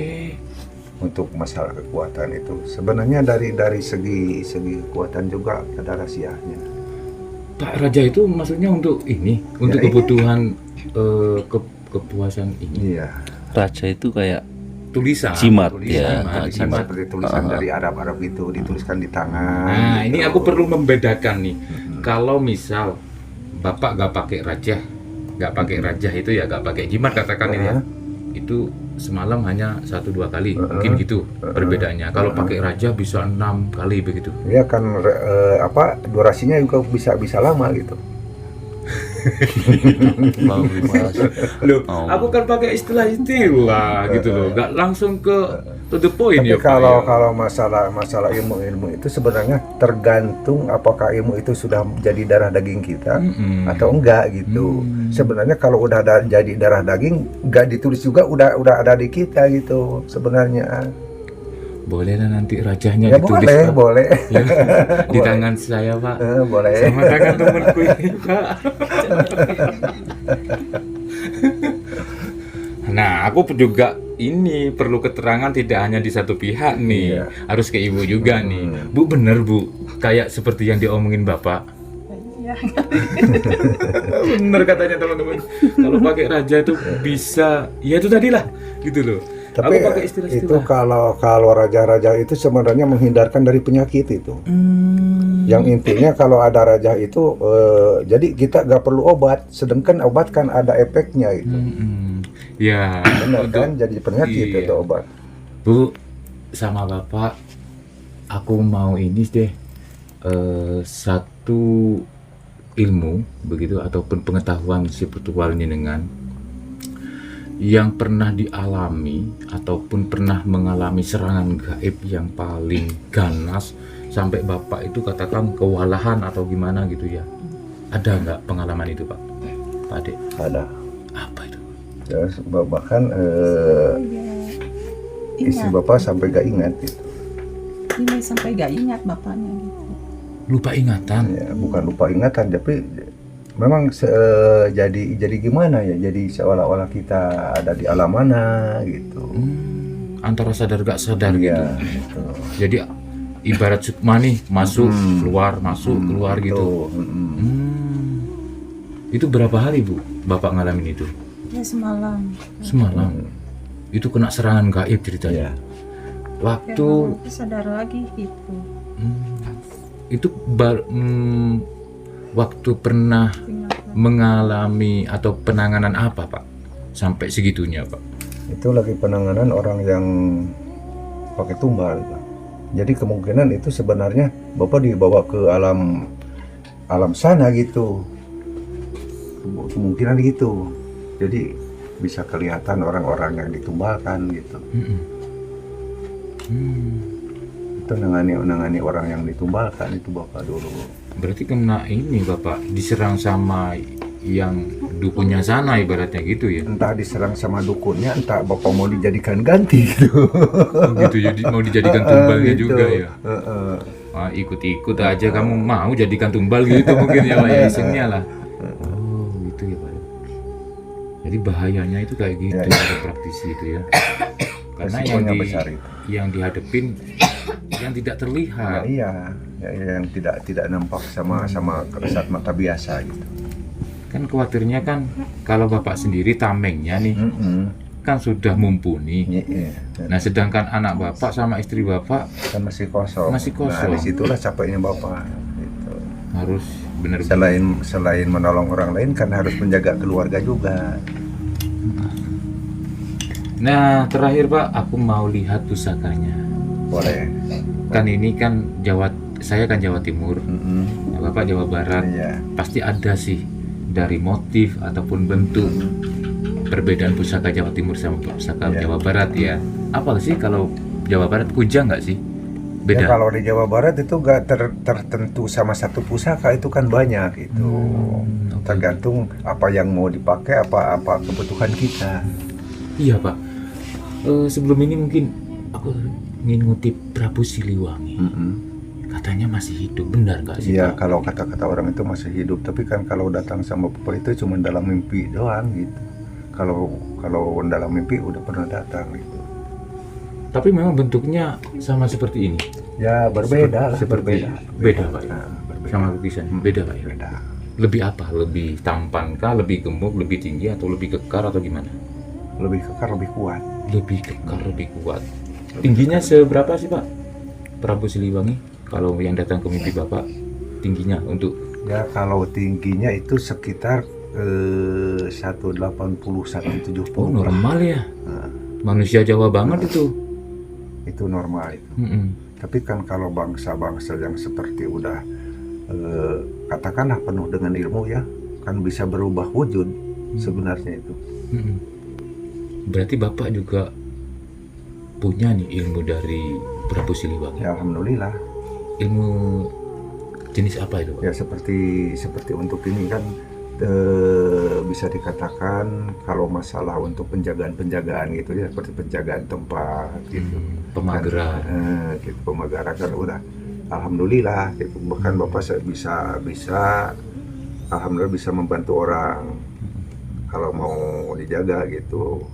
[SPEAKER 1] Untuk masalah kekuatan itu sebenarnya dari segi kekuatan juga ada rahasianya.
[SPEAKER 2] Pak Raja itu maksudnya untuk ini, untuk kebutuhan kepuasan ini.
[SPEAKER 1] Iya.
[SPEAKER 3] Raja itu kayak
[SPEAKER 2] Tulisan.
[SPEAKER 3] jimat
[SPEAKER 1] Tulisan,
[SPEAKER 3] ya.
[SPEAKER 1] tulisan seperti tulisan dari Arab itu dituliskan di tangan.
[SPEAKER 2] Nah,
[SPEAKER 1] gitu.
[SPEAKER 2] ini aku perlu membedakan nih. Kalau misal Bapak nggak pakai raja itu ya nggak pakai jimat katakan ini ya. Itu semalam hanya 1-2 kali, mungkin gitu perbedaannya. Kalau pakai raja bisa 6 kali begitu.
[SPEAKER 1] Ya kan durasinya juga bisa lama gitu.
[SPEAKER 2] Loh, aku kan pakai istilah gitu loh, nggak langsung ke to the point.
[SPEAKER 1] Tapi
[SPEAKER 2] ya Pak,
[SPEAKER 1] kalau masalah ilmu itu sebenarnya tergantung apakah ilmu itu sudah jadi darah daging kita atau enggak gitu. Sebenarnya kalau udah jadi darah daging, nggak ditulis juga udah ada di kita gitu sebenarnya.
[SPEAKER 2] Boleh lah nanti rajanya
[SPEAKER 1] Ya
[SPEAKER 2] ditulis
[SPEAKER 1] boleh,
[SPEAKER 2] Pak.
[SPEAKER 1] boleh.
[SPEAKER 2] Ya, di
[SPEAKER 1] Boleh.
[SPEAKER 2] tangan saya Pak.
[SPEAKER 1] Boleh.
[SPEAKER 2] Sama tangan temanku ini Pak. Nah, aku juga ini perlu keterangan tidak hanya di satu pihak nih,
[SPEAKER 1] Iya.
[SPEAKER 2] harus ke ibu juga nih. Bu, bener Bu, kayak seperti yang diomongin Bapak.
[SPEAKER 4] Iya.
[SPEAKER 2] Bener katanya teman-teman. Kalau pakai raja itu bisa, ya itu tadi lah, gitu loh.
[SPEAKER 1] Tapi
[SPEAKER 2] aku pakai
[SPEAKER 1] itu
[SPEAKER 2] istilah-istilah.
[SPEAKER 1] kalau raja-raja itu sebenarnya menghindarkan dari penyakit itu. Yang intinya kalau ada raja itu, jadi kita nggak perlu obat, sedangkan obat kan ada efeknya itu.
[SPEAKER 2] Ya,
[SPEAKER 1] Benar
[SPEAKER 2] untuk-
[SPEAKER 1] kan? Jadi penyakit
[SPEAKER 2] iya.
[SPEAKER 1] itu obat.
[SPEAKER 2] Bu, sama Bapak, aku mau ini deh, satu ilmu begitu ataupun pengetahuan spiritual dengan yang pernah dialami ataupun pernah mengalami serangan gaib yang paling ganas sampai Bapak itu katakan kewalahan atau gimana gitu ya. Ada nggak pengalaman itu Pak? Pak Ade,
[SPEAKER 1] Ada.
[SPEAKER 2] apa itu?
[SPEAKER 1] Terus bahkan
[SPEAKER 4] Iya.
[SPEAKER 1] istri
[SPEAKER 4] Ingat.
[SPEAKER 1] bapak sampai gak ingat gitu.
[SPEAKER 4] Ini sampai gak ingat bapaknya gitu.
[SPEAKER 2] Lupa ingatan?
[SPEAKER 1] Ya, bukan lupa ingatan, tapi memang jadi gimana ya? Jadi seolah-olah kita ada di alam mana gitu.
[SPEAKER 2] Antara sadar gak sadar gitu.
[SPEAKER 1] Iya, gitu.
[SPEAKER 2] Jadi ibarat sukma nih, masuk keluar masuk keluar gitu. Itu berapa hari Bu Bapak ngalamin itu?
[SPEAKER 4] Ya semalam.
[SPEAKER 2] Semalam. Itu kena serangan gaib ceritanya.
[SPEAKER 1] Iya.
[SPEAKER 2] Waktu
[SPEAKER 4] Ya, sadar lagi gitu.
[SPEAKER 2] itu waktu pernah
[SPEAKER 4] Ingatan.
[SPEAKER 2] mengalami atau penanganan apa Pak? Sampai segitunya Pak?
[SPEAKER 1] Itu lagi penanganan orang yang pakai tumbal, Pak. Jadi kemungkinan itu sebenarnya bapak dibawa ke alam sana gitu. Kemungkinan gitu. Jadi bisa kelihatan orang-orang yang ditumbalkan gitu. Itu nangani orang yang ditumbalkan itu bapak dulu.
[SPEAKER 2] Berarti kena ini Bapak diserang sama yang dukunnya sana ibaratnya gitu ya?
[SPEAKER 1] Entah diserang sama dukunnya, entah bapak mau dijadikan ganti gitu.
[SPEAKER 2] Oh gitu, jadi mau dijadikan tumbalnya
[SPEAKER 1] Gitu.
[SPEAKER 2] juga ya? Ah, ikut-ikut aja kamu mau jadikan tumbal gitu mungkin ya Pak ya, isengnya lah. Oh gitu ya Pak. Jadi bahayanya itu kayak gitu
[SPEAKER 1] Ya,
[SPEAKER 2] ada praktisi itu ya. Karena
[SPEAKER 1] Resikonya besar itu.
[SPEAKER 2] yang dihadepin yang tidak
[SPEAKER 1] Nah,
[SPEAKER 2] terlihat.
[SPEAKER 1] iya, yang tidak nampak sama kasat mata biasa gitu.
[SPEAKER 2] Kan khawatirnya kan kalau Bapak sendiri tamengnya nih kan sudah mumpuni.
[SPEAKER 1] Iya.
[SPEAKER 2] Nah sedangkan anak Bapak sama istri Bapak
[SPEAKER 1] Kan masih kosong.
[SPEAKER 2] Masih kosong.
[SPEAKER 1] Nah, disitulah capeknya bapak. Gitu.
[SPEAKER 2] harus benar
[SPEAKER 1] Selain menolong orang lain kan harus menjaga keluarga juga.
[SPEAKER 2] Nah terakhir Pak, aku mau lihat pusakanya.
[SPEAKER 1] Boleh.
[SPEAKER 2] Kan ini kan saya kan Jawa Timur,
[SPEAKER 1] Mm-mm.
[SPEAKER 2] Bapak Jawa Barat.
[SPEAKER 1] Iya.
[SPEAKER 2] Pasti ada sih dari motif ataupun bentuk perbedaan pusaka Jawa Timur sama pusaka
[SPEAKER 1] Iya.
[SPEAKER 2] Jawa Barat ya. Apa sih kalau Jawa Barat kujang nggak sih?
[SPEAKER 1] Ya,
[SPEAKER 2] Beda.
[SPEAKER 1] kalau di Jawa Barat itu gak tertentu sama satu pusaka, itu kan banyak itu. Tergantung apa yang mau dipakai, apa kebutuhan kita.
[SPEAKER 2] Iya Pak. Sebelum ini mungkin aku ingin ngutip Prabu Siliwangi. Katanya masih hidup, benar nggak sih
[SPEAKER 1] Iya,
[SPEAKER 2] Pak?
[SPEAKER 1] kalau kata-kata orang itu masih hidup, tapi kan kalau datang sama bapak itu cuma dalam mimpi doang gitu. Kalau dalam mimpi udah pernah datang gitu.
[SPEAKER 2] Tapi memang bentuknya sama seperti ini.
[SPEAKER 1] Ya berbeda lah,
[SPEAKER 2] Seperti beda Pak. Ya?
[SPEAKER 1] Nah, berbeda.
[SPEAKER 2] Sama lukisan beda Pak ya.
[SPEAKER 1] Beda.
[SPEAKER 2] Lebih apa? Lebih tampan kah? Lebih gemuk? Lebih tinggi? Atau lebih kekar atau gimana?
[SPEAKER 1] Lebih kekar, lebih kuat.
[SPEAKER 2] Lebih kekar, lebih kuat. Tingginya seberapa sih Pak? Prabu Siliwangi kalau yang datang ke mimpi Bapak tingginya untuk
[SPEAKER 1] Ya kalau tingginya itu sekitar 180 170.
[SPEAKER 2] oh normal ya.
[SPEAKER 1] Nah,
[SPEAKER 2] Manusia Jawa banget itu.
[SPEAKER 1] itu normal itu. Tapi kan kalau bangsa-bangsa yang seperti udah katakanlah penuh dengan ilmu ya, kan bisa berubah wujud sebenarnya itu.
[SPEAKER 2] Berarti Bapak juga punya nih ilmu dari Prabu Siliwangi.
[SPEAKER 1] Ya alhamdulillah.
[SPEAKER 2] Ilmu jenis apa itu Pak?
[SPEAKER 1] Ya seperti untuk ini kan bisa dikatakan kalau masalah untuk penjagaan gitu ya, seperti penjagaan tempat gitu.
[SPEAKER 2] Pemageran.
[SPEAKER 1] Gitu, pemageran kan udah alhamdulillah gitu. Bahkan Bapak saya bisa alhamdulillah bisa membantu orang kalau mau dijaga gitu.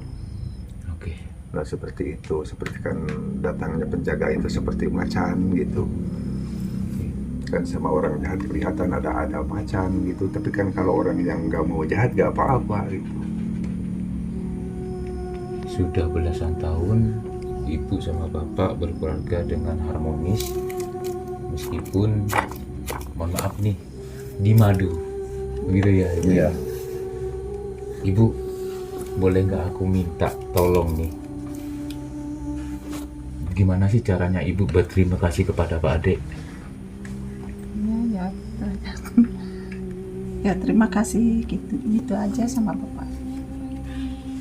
[SPEAKER 2] Oke.
[SPEAKER 1] Nah seperti itu, seperti kan datangnya penjaga itu seperti macan gitu. Kan sama orang jahat kelihatan ada macan gitu, tapi kan kalau orang yang nggak mau jahat nggak apa-apa gitu.
[SPEAKER 2] Sudah belasan tahun ibu sama bapak berkeluarga dengan harmonis, meskipun mohon maaf nih di madu, begitu ya ibu.
[SPEAKER 1] Iya.
[SPEAKER 2] Ibu, boleh nggak aku minta tolong nih, gimana sih caranya ibu berterima kasih kepada Pak Ade?
[SPEAKER 4] Ya terima kasih gitu aja sama bapak,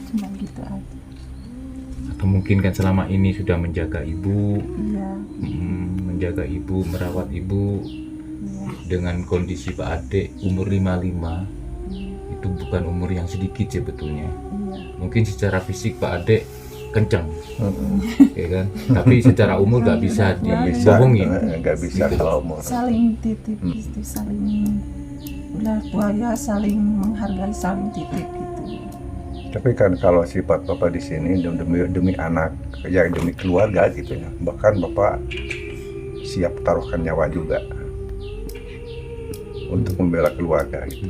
[SPEAKER 4] cuma gitu aja.
[SPEAKER 2] Atau mungkin kan selama ini sudah menjaga ibu,
[SPEAKER 4] Iya,
[SPEAKER 2] menjaga ibu, merawat ibu
[SPEAKER 4] iya,
[SPEAKER 2] dengan kondisi Pak Ade umur 55, itu bukan umur yang sedikit sebetulnya.
[SPEAKER 4] iya.
[SPEAKER 2] Mungkin secara fisik Pak Ade kenceng, ya kan? Tapi secara umur nggak bisa dibohongin.
[SPEAKER 1] Nggak bisa kalau mau.
[SPEAKER 4] Saling titip gitu, saling udah tua ya, saling menghargai, saling titip gitu.
[SPEAKER 1] Tapi kan kalau sifat Bapak di sini demi anak, ya demi keluarga gitu ya. Bahkan Bapak siap taruhkan nyawa juga untuk membela keluarga gitu.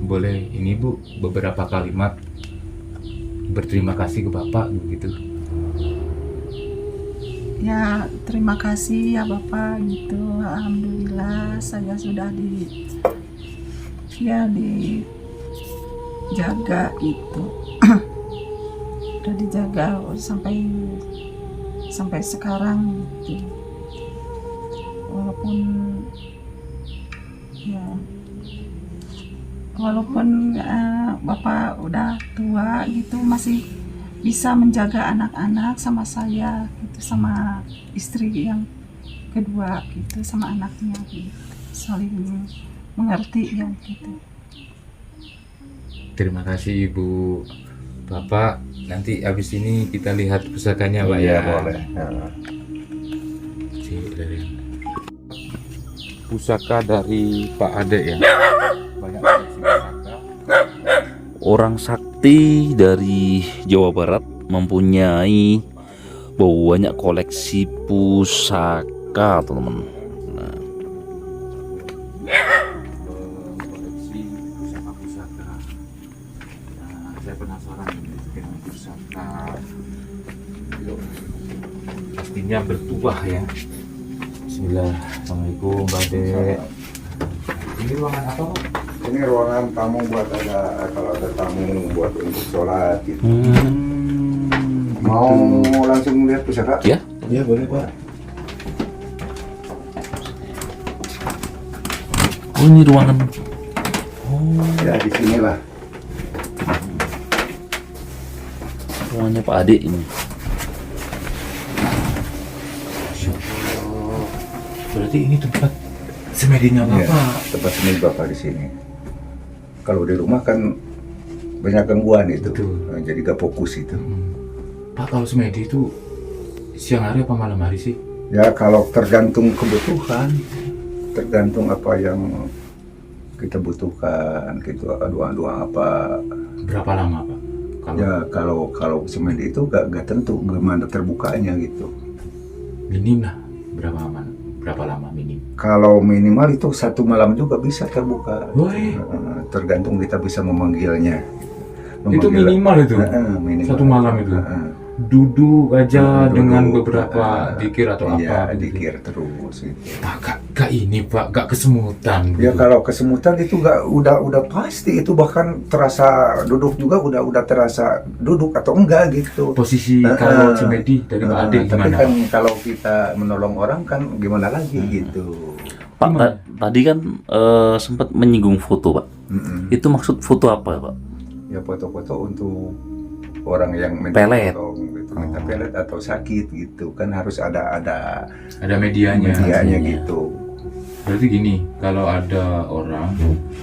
[SPEAKER 2] Boleh ini Bu beberapa kalimat berterima kasih ke Bapak gitu.
[SPEAKER 4] Ya terima kasih ya bapak gitu, alhamdulillah saya sudah dijaga gitu. Udah dijaga sampai sekarang gitu. Walaupun bapak udah tua gitu, masih bisa menjaga anak-anak sama saya gitu, sama istri yang kedua gitu, sama anaknya gitu, saling mengerti ya gitu.
[SPEAKER 2] Terima kasih Ibu. Bapak, nanti habis ini kita lihat pusakanya Pak ya.
[SPEAKER 1] Boleh.
[SPEAKER 2] Pusaka dari Pak Ade ya. Banyak koleksi pusaka.
[SPEAKER 3] Orang sakti dari Jawa Barat mempunyai banyak koleksi pusaka, teman-teman. Nah,
[SPEAKER 2] Koleksi pusaka-pusaka. Nah, saya penasaran dengan pusaka. Yuk. Pastinya bertuah ya. Bismillah. Assalamualaikum Pak Ade. Ini ruangan apa Pak?
[SPEAKER 1] Ini ruangan tamu buat kalau ada tamu buat untuk sholat gitu. Mau langsung lihat pusaka?
[SPEAKER 3] Ya,
[SPEAKER 1] Iya boleh Pak.
[SPEAKER 3] oh ini ruangan.
[SPEAKER 1] Ya di sinilah.
[SPEAKER 3] Ruangannya Pak Ade ini.
[SPEAKER 2] Berarti ini tempat semedinya
[SPEAKER 1] Iya,
[SPEAKER 2] Bapak.
[SPEAKER 1] tempat seni Bapak di sini. Kalau di rumah kan banyak gangguan itu,
[SPEAKER 2] Betul.
[SPEAKER 1] Nah, jadi gak fokus itu.
[SPEAKER 2] Pak, kalau semedi itu siang hari apa malam hari sih?
[SPEAKER 1] Ya kalau tergantung kebutuhan, tergantung apa yang kita butuhkan, gitu doa-doa apa.
[SPEAKER 2] Berapa lama Pak?
[SPEAKER 1] Ya kalau semedi itu gak tentu gimana terbukanya gitu.
[SPEAKER 2] Minim lah. Berapa lama minim?
[SPEAKER 1] Kalau minimal itu 1 malam juga bisa terbuka.
[SPEAKER 2] Woi.
[SPEAKER 1] Tergantung kita bisa memanggilnya.
[SPEAKER 2] Itu minimal itu?
[SPEAKER 1] Minimal.
[SPEAKER 2] 1 malam itu? Duduk aja
[SPEAKER 1] Duduk,
[SPEAKER 2] dengan beberapa dikir atau
[SPEAKER 1] iya,
[SPEAKER 2] apa?
[SPEAKER 1] dikir terus gitu.
[SPEAKER 2] Pak, gak ini Pak, gak kesemutan.
[SPEAKER 1] Ya
[SPEAKER 2] gitu.
[SPEAKER 1] kalau kesemutan itu udah pasti, itu bahkan terasa duduk juga udah terasa duduk atau enggak gitu.
[SPEAKER 2] Posisi kalau semedi dari Pak Ade
[SPEAKER 1] Tapi
[SPEAKER 2] gimana?
[SPEAKER 1] kan kalau kita menolong orang kan gimana lagi gitu.
[SPEAKER 3] Pak,
[SPEAKER 2] Gimana?
[SPEAKER 3] tadi kan sempat menyinggung foto, Pak. Itu maksud foto apa, Pak?
[SPEAKER 1] Ya foto-foto untuk orang yang
[SPEAKER 3] Pelet.
[SPEAKER 1] gitu, minta pelet atau sakit gitu kan harus ada
[SPEAKER 2] Ada medianya.
[SPEAKER 1] medianya
[SPEAKER 3] Medianya.
[SPEAKER 1] gitu.
[SPEAKER 2] Berarti gini, kalau ada orang,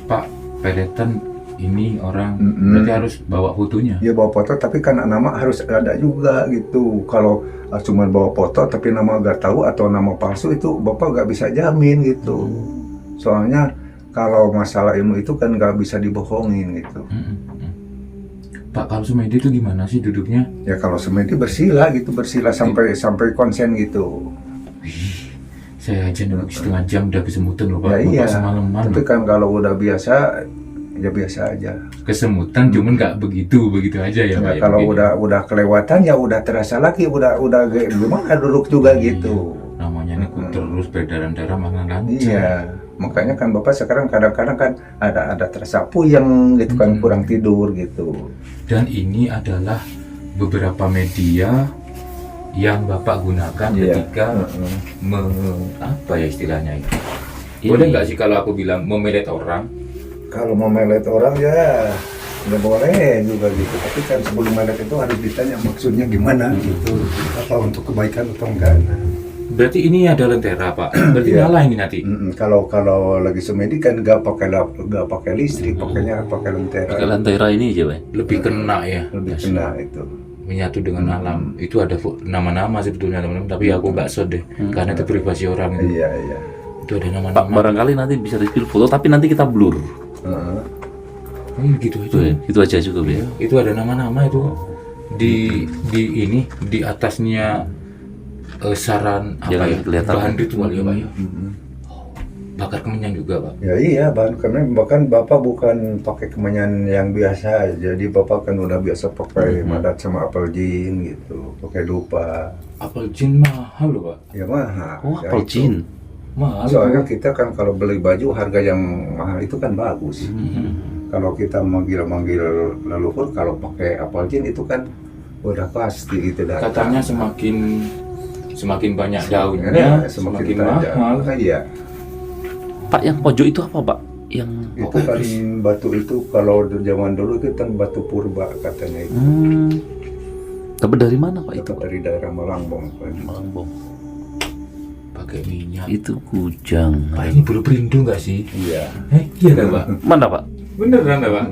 [SPEAKER 2] Pak Peretan ini orang, berarti harus bawa fotonya.
[SPEAKER 1] Ya bawa foto, tapi kan nama harus ada juga gitu. Kalau cuma bawa foto tapi nama nggak tahu atau nama palsu, itu Bapak nggak bisa jamin gitu. Soalnya kalau masalah ilmu itu kan nggak bisa dibohongin gitu.
[SPEAKER 2] Pak, kalau semedi itu gimana sih duduknya?
[SPEAKER 1] Ya kalau semedi bersila gitu, bersila sampai konsen gitu.
[SPEAKER 2] Saya aja duduk setengah jam udah kesemutan loh Pak.
[SPEAKER 1] Ya iya.
[SPEAKER 2] Bapak semalaman.
[SPEAKER 1] Tapi kan kalau udah biasa, ya biasa aja.
[SPEAKER 2] Kesemutan cuman nggak begitu aja ya Pak.
[SPEAKER 1] Ya, kalau
[SPEAKER 2] mungkin.
[SPEAKER 1] udah kelewatan ya udah terasa lagi, udah gimana duduk juga gitu.
[SPEAKER 2] Namanya ini terus peredaran darah mana lancar.
[SPEAKER 1] Iya, makanya kan Bapak sekarang kadang-kadang kan ada terasa puyeng gitu kan, kurang tidur gitu.
[SPEAKER 2] Dan ini adalah beberapa media yang Bapak gunakan
[SPEAKER 1] Iya.
[SPEAKER 2] ketika apa ya istilahnya itu? Boleh nggak sih kalau aku bilang memelet orang?
[SPEAKER 1] Kalau mau melet orang ya nggak boleh juga gitu. Tapi kan sebelum melet itu harus ditanya maksudnya gimana gitu. Apa untuk kebaikan atau enggak.
[SPEAKER 2] Berarti ini ada lentera Pak. Berarti
[SPEAKER 1] Iya.
[SPEAKER 2] nyala ini nanti.
[SPEAKER 1] Kalau lagi semedi kan nggak pakai listrik, pakainya pakai lentera.
[SPEAKER 3] Pakai lentera ini aja, Pak.
[SPEAKER 2] Lebih kena ya.
[SPEAKER 1] Lebih kena itu.
[SPEAKER 2] Menyatu dengan alam. Itu ada nama-nama sebetulnya teman-teman, tapi aku nggak shot deh karena itu privasi orang itu.
[SPEAKER 1] Iya iya.
[SPEAKER 2] Itu ada
[SPEAKER 3] Pak,
[SPEAKER 2] nama-nama.
[SPEAKER 3] barangkali nanti bisa di-spill foto, tapi nanti kita blur.
[SPEAKER 1] Heeh.
[SPEAKER 2] Gitu aja.
[SPEAKER 3] Itu, ya, itu aja juga, Pak. ya.
[SPEAKER 2] Itu ada nama-nama itu di ini di atasnya saran apa
[SPEAKER 3] Jangan
[SPEAKER 2] ya?
[SPEAKER 3] kelihatan.
[SPEAKER 2] Bahan ritual ya Pak ya. Bakar kemenyan juga Pak.
[SPEAKER 1] Ya iya, bahkan Bapak bukan pakai kemenyan yang biasa, jadi Bapak kan udah biasa pakai madat sama apel jin gitu, pakai dupa.
[SPEAKER 2] Apel jin mahal loh Pak.
[SPEAKER 1] Ya mahal.
[SPEAKER 3] Oh,
[SPEAKER 1] ya,
[SPEAKER 3] apel
[SPEAKER 1] itu.
[SPEAKER 3] jin.
[SPEAKER 2] Mahal.
[SPEAKER 1] Soalnya kita kan kalau beli baju harga yang mahal itu kan bagus. Kalau kita manggil leluhur, kalau pakai apel jin itu kan udah pasti gitu datang.
[SPEAKER 2] Katanya semakin banyak daunnya, semakin
[SPEAKER 1] tajam.
[SPEAKER 2] mahal.
[SPEAKER 1] Iya.
[SPEAKER 3] Pak, yang pojok itu apa, Pak? Yang
[SPEAKER 1] Itu kan batu itu kalau zaman dulu itu kan batu purba katanya itu.
[SPEAKER 3] dapat dari mana, Pak, itu?
[SPEAKER 1] Itu dari daerah Malangbong kan.
[SPEAKER 3] Malangbong.
[SPEAKER 2] Pakai minyak.
[SPEAKER 3] Itu kujang.
[SPEAKER 2] Pak ini bulu perindu nggak sih?
[SPEAKER 1] Iya.
[SPEAKER 2] Iya kan Pak?
[SPEAKER 3] Mana, Pak?
[SPEAKER 2] Beneran nggak Pak?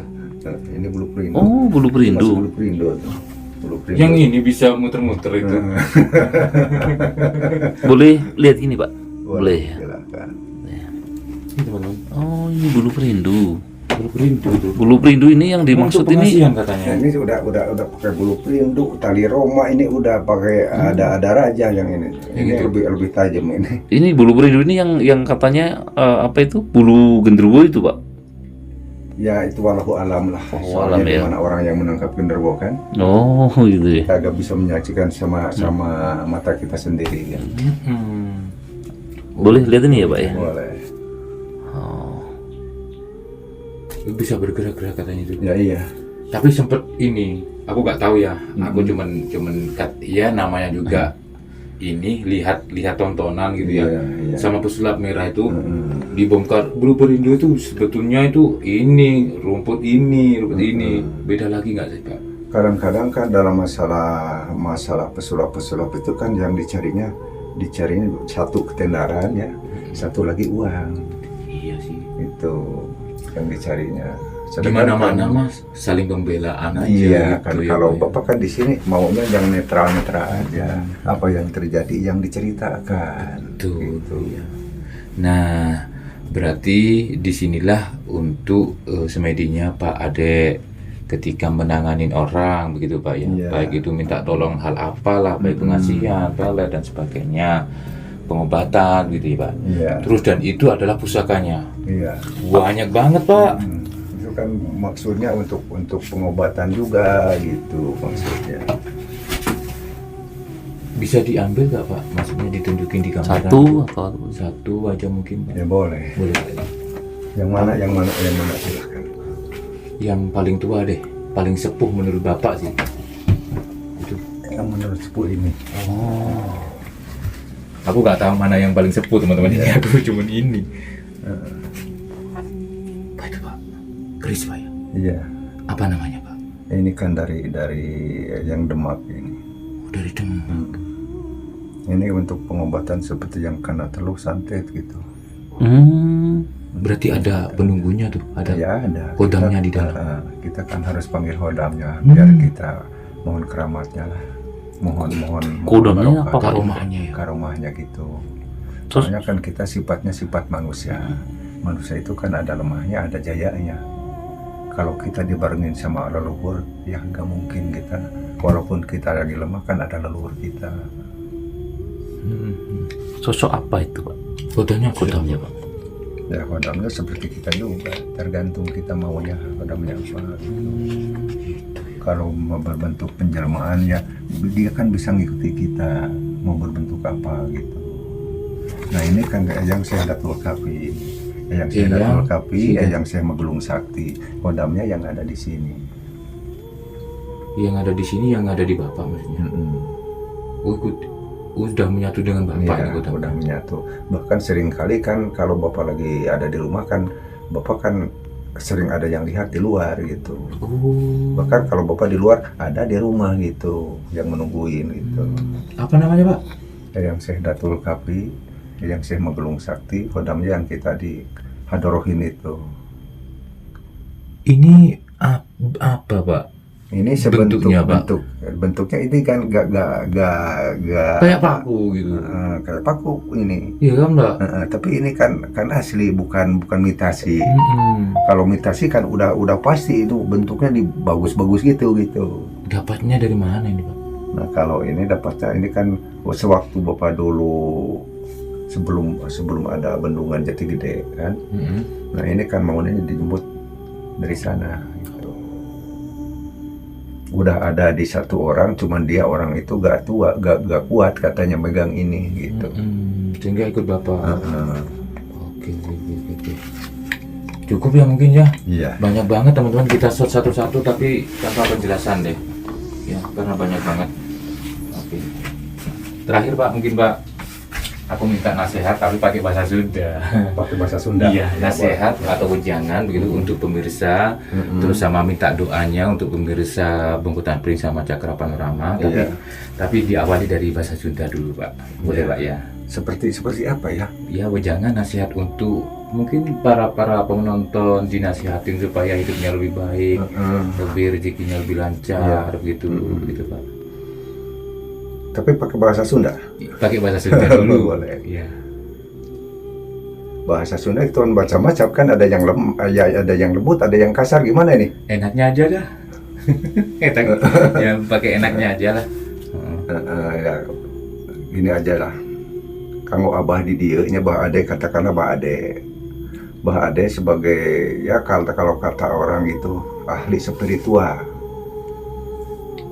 [SPEAKER 1] Nah, ini bulu perindu.
[SPEAKER 3] Oh, bulu
[SPEAKER 1] Masih
[SPEAKER 3] perindu.
[SPEAKER 1] bulu perindu tuh. Bulu perindu.
[SPEAKER 2] Yang ini bisa muter-muter itu.
[SPEAKER 3] Boleh lihat ini, Pak? Boleh.
[SPEAKER 1] Silakan.
[SPEAKER 2] Ini teman-teman.
[SPEAKER 3] Oh, ini bulu perindu.
[SPEAKER 2] Bulu perindu tuh.
[SPEAKER 3] Bulu perindu ini yang dimaksud
[SPEAKER 2] Untuk
[SPEAKER 3] ini
[SPEAKER 2] pengasihan katanya.
[SPEAKER 1] Nah, ini udah pakai bulu perindu, tali Roma ini udah pakai ada raja yang ini. Ini
[SPEAKER 2] itu.
[SPEAKER 1] lebih tajam ini.
[SPEAKER 3] ini bulu perindu ini yang katanya apa itu? Bulu genderuwo itu, Pak.
[SPEAKER 1] Ya itu walau alam lah.
[SPEAKER 3] Oh, alam
[SPEAKER 1] Soalnya
[SPEAKER 3] ya.
[SPEAKER 1] dimana orang yang menangkap genderuwo kan,
[SPEAKER 3] Oh, gitu ya.
[SPEAKER 1] kita agak bisa menyaksikan sama mata kita sendiri kan.
[SPEAKER 3] Boleh lihat ini ya, Pak ya?
[SPEAKER 1] Boleh.
[SPEAKER 2] Bisa bergerak-gerak katanya itu.
[SPEAKER 1] Ya iya.
[SPEAKER 2] Tapi sempet ini, aku nggak tahu ya. Aku cuman ya namanya juga ini lihat tontonan gitu ya.
[SPEAKER 1] Iya, iya.
[SPEAKER 2] Sama pesulap merah itu dibongkar bulu perindu itu sebetulnya itu ini rumput ini beda lagi nggak sih Pak?
[SPEAKER 1] Kadang-kadang kan dalam masalah pesulap-pesulap itu kan yang dicarinya satu ketenaran ya, satu lagi uang.
[SPEAKER 2] Iya sih.
[SPEAKER 1] Itu yang dicarinya.
[SPEAKER 2] Di mana-mana Mas saling pembelaan aja.
[SPEAKER 1] Iya
[SPEAKER 2] gitu
[SPEAKER 1] kan
[SPEAKER 2] ya,
[SPEAKER 1] kalau
[SPEAKER 2] Pak ya.
[SPEAKER 1] Bapak kan di sini maunya yang netral-netral aja. Apa yang terjadi yang diceritakan.
[SPEAKER 2] Betul.
[SPEAKER 1] Gitu.
[SPEAKER 2] Iya. Nah, berarti disinilah untuk semedinya Pak Ade ketika menanganin orang begitu Pak ya.
[SPEAKER 1] Iya.
[SPEAKER 2] Baik itu minta tolong hal apalah, baik pengasihan, pelet dan sebagainya, pengobatan gitu ya Pak.
[SPEAKER 1] Iya.
[SPEAKER 2] Terus dan itu adalah pusakanya.
[SPEAKER 1] Iya.
[SPEAKER 2] Banyak banget Pak.
[SPEAKER 1] Itu kan maksudnya untuk pengobatan juga gitu maksudnya.
[SPEAKER 2] Bisa diambil nggak Pak? Maksudnya ditunjukin di kamera? Satu aja mungkin Pak.
[SPEAKER 1] Ya boleh.
[SPEAKER 2] Boleh.
[SPEAKER 1] Yang mana silakan.
[SPEAKER 2] Yang paling tua deh, paling sepuh menurut Bapak sih. Itu.
[SPEAKER 1] Yang menurut sepuh ini.
[SPEAKER 2] Aku nggak tahu mana yang paling sepuh teman-teman. Ini aku cuman ini. Apa itu Pak? Keris Pak ya?
[SPEAKER 1] Iya.
[SPEAKER 2] Apa namanya Pak?
[SPEAKER 1] Ini kan dari yang Demak ini.
[SPEAKER 2] Dari Demak.
[SPEAKER 1] Ini untuk pengobatan seperti yang kena teluk santet gitu.
[SPEAKER 2] Berarti ada penunggunya tuh, ada
[SPEAKER 1] Ya ada.
[SPEAKER 2] kodamnya
[SPEAKER 1] Kita-
[SPEAKER 2] di dalam.
[SPEAKER 1] kita kan harus panggil hodamnya biar kita mohon keramatnya lah. Mohon
[SPEAKER 3] Kodamnya apa, Pak?
[SPEAKER 2] Karomahnya ya.
[SPEAKER 1] karomahnya gitu.
[SPEAKER 3] Terus
[SPEAKER 1] Soalnya kan kita sifatnya sifat manusia. Manusia itu kan ada lemahnya, ada jayanya. Kalau kita dibarengin sama leluhur, ya nggak mungkin kita. Walaupun kita lagi lemah kan ada leluhur kita.
[SPEAKER 3] sosok apa itu, Pak?
[SPEAKER 2] Kodamnya
[SPEAKER 3] Kodamnya, Pak.
[SPEAKER 1] Ya hodamnya seperti kita juga, tergantung kita maunya hodamnya apa. Kalau mau berbentuk penjelmaan ya dia kan bisa ngikuti kita mau berbentuk apa gitu. Nah ini kan yang Syahdatul Kafi, yang Syahdatul Kafi, yang Syekh Magelung Sakti, hodamnya yang ada di sini.
[SPEAKER 2] Yang ada di sini, yang ada di Bapak maksudnya. Oh, udah menyatu dengan Bapak
[SPEAKER 1] Iya,
[SPEAKER 2] nih kodamnya.
[SPEAKER 1] udah menyatu. Bahkan sering kali kan kalau Bapak lagi ada di rumah kan, Bapak kan sering ada yang lihat di luar gitu.
[SPEAKER 2] Oh.
[SPEAKER 1] Bahkan kalau Bapak di luar ada di rumah gitu, yang menungguin gitu.
[SPEAKER 2] Apa namanya, Pak?
[SPEAKER 1] Yang Syahdatul Kafi, yang Syekh Magelung Sakti, hodamnya yang kita di hadorohin itu.
[SPEAKER 2] Ini apa, Pak?
[SPEAKER 1] Ini
[SPEAKER 2] Bentuknya, Pak?
[SPEAKER 1] bentuknya ini kan gak
[SPEAKER 2] Kayak paku gitu.
[SPEAKER 1] kayak paku ini.
[SPEAKER 2] Iya kan, Mbak?
[SPEAKER 1] Tapi ini kan asli, bukan mitasi. Kalau mitasi kan udah pasti itu bentuknya bagus-bagus gitu.
[SPEAKER 2] Dapatnya dari mana ini, Pak?
[SPEAKER 1] Nah kalau ini dapatnya ini kan sewaktu Bapak dulu sebelum ada bendungan Jati Gede kan. Nah ini kan maunya dijemput dari sana gitu. Udah ada di satu orang, cuman dia orang itu gak kuat katanya megang ini gitu.
[SPEAKER 2] Sehingga ikut Bapak. Oke. Cukup ya mungkin ya.
[SPEAKER 1] Iya.
[SPEAKER 2] Banyak banget teman-teman, kita shot satu-satu tapi tanpa penjelasan deh. Ya, karena banyak banget. Oke. Terakhir Pak, mungkin Pak, aku minta nasihat tapi pakai bahasa Sunda.
[SPEAKER 1] Pakai bahasa Sunda.
[SPEAKER 2] Iya, nasihat atau wejangan begitu untuk pemirsa. Terus sama minta doanya untuk pemirsa Bengkutan Pring sama Cakra Panorama. Tapi diawali dari bahasa Sunda dulu, Pak. Boleh, Pak ya?
[SPEAKER 1] Seperti apa ya?
[SPEAKER 2] Ya, wejangan nasihat untuk mungkin para penonton, dinasihatin supaya hidupnya lebih baik, lebih rezekinya lebih lancar, begitu Pak.
[SPEAKER 1] Tapi pakai bahasa Sunda.
[SPEAKER 2] Pakai bahasa Sunda dulu.
[SPEAKER 1] Boleh.
[SPEAKER 2] Iya.
[SPEAKER 1] Bahasa Sunda itu kan macam-macam kan, ada yang lembut, ada yang kasar, gimana ini?
[SPEAKER 2] Enaknya aja dah. Ya pakai enaknya aja lah.
[SPEAKER 1] Ya, gini aja lah. Kanggo abah di dieu nya Bah Ade, katakanlah Bah Ade sebagai ya kalau kata orang itu ahli spiritual.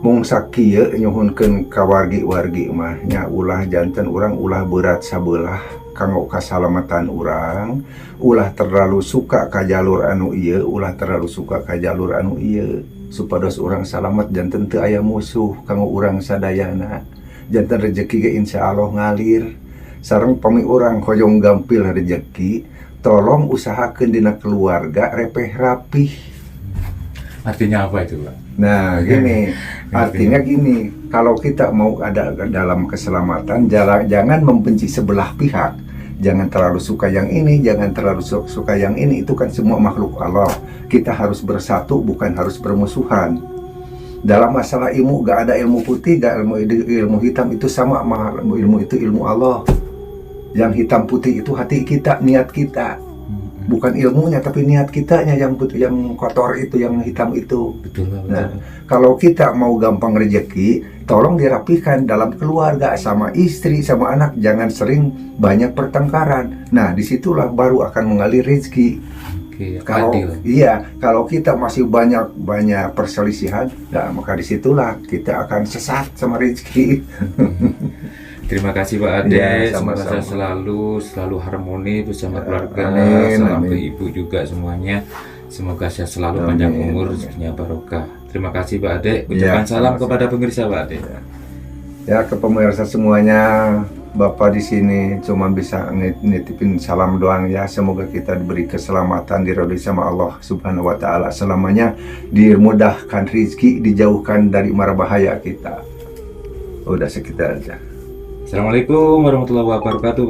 [SPEAKER 1] Mung sakieu nyuhunkeun ka wargi-wargi mah nya ulah janten urang ulah berat sabelah kanggo kasalamatan urang, ulah terlalu suka ka jalur anu ieu, ulah terlalu suka ka jalur anu ieu, supados urang salamet janten teu aya musuh kanggo urang sadayana. Janten rezeki ge insyaallah ngalir. Sareng pami urang hoyong gampil rezeki, tolong usahakeun dina keluarga repeh rapih.
[SPEAKER 2] Artinya apa itu, Pak?
[SPEAKER 1] Nah gini, artinya gini, kalau kita mau ada dalam keselamatan, jangan membenci sebelah pihak. Jangan terlalu suka yang ini, jangan terlalu suka yang ini. Itu kan semua makhluk Allah. Kita harus bersatu, bukan harus bermusuhan. Dalam masalah ilmu, gak ada ilmu putih, gak ilmu hitam, itu sama. Ilmu itu ilmu Allah. Yang hitam putih itu hati kita, niat kita. Bukan ilmunya, tapi niat kitanya yang putih, yang kotor itu, yang hitam itu.
[SPEAKER 2] Betul, Pak.
[SPEAKER 1] Nah, kalau kita mau gampang rezeki, tolong dirapikan dalam keluarga, sama istri, sama anak. Jangan sering banyak pertengkaran. Nah, disitulah baru akan mengalir rezeki.
[SPEAKER 2] Oke,
[SPEAKER 1] Kalau kalau kita masih banyak perselisihan, nah maka disitulah kita akan sesat sama rezeki.
[SPEAKER 2] Terima kasih Pak Ade,
[SPEAKER 1] Ya,
[SPEAKER 2] semoga
[SPEAKER 1] sama-sama.
[SPEAKER 2] saya selalu harmoni bersama keluarga,
[SPEAKER 1] amin,
[SPEAKER 2] salam ke
[SPEAKER 1] amin.
[SPEAKER 2] ibu juga semuanya. Semoga saya selalu panjang
[SPEAKER 1] Amin,
[SPEAKER 2] umur,
[SPEAKER 1] amin.
[SPEAKER 2] rezekinya barokah. Terima kasih Pak Ade. Ucapan salam
[SPEAKER 1] sama-sama.
[SPEAKER 2] kepada pemirsa Pak Ade.
[SPEAKER 1] Ya, ke pemirsa semuanya, Bapak di sini cuma bisa nitipin salam doang ya. Semoga kita diberi keselamatan, diridhoi sama Allah Subhanahu wa taala selamanya, dimudahkan rezeki, dijauhkan dari mara bahaya kita. Udah sekitar aja.
[SPEAKER 2] Assalamualaikum warahmatullahi wabarakatuh.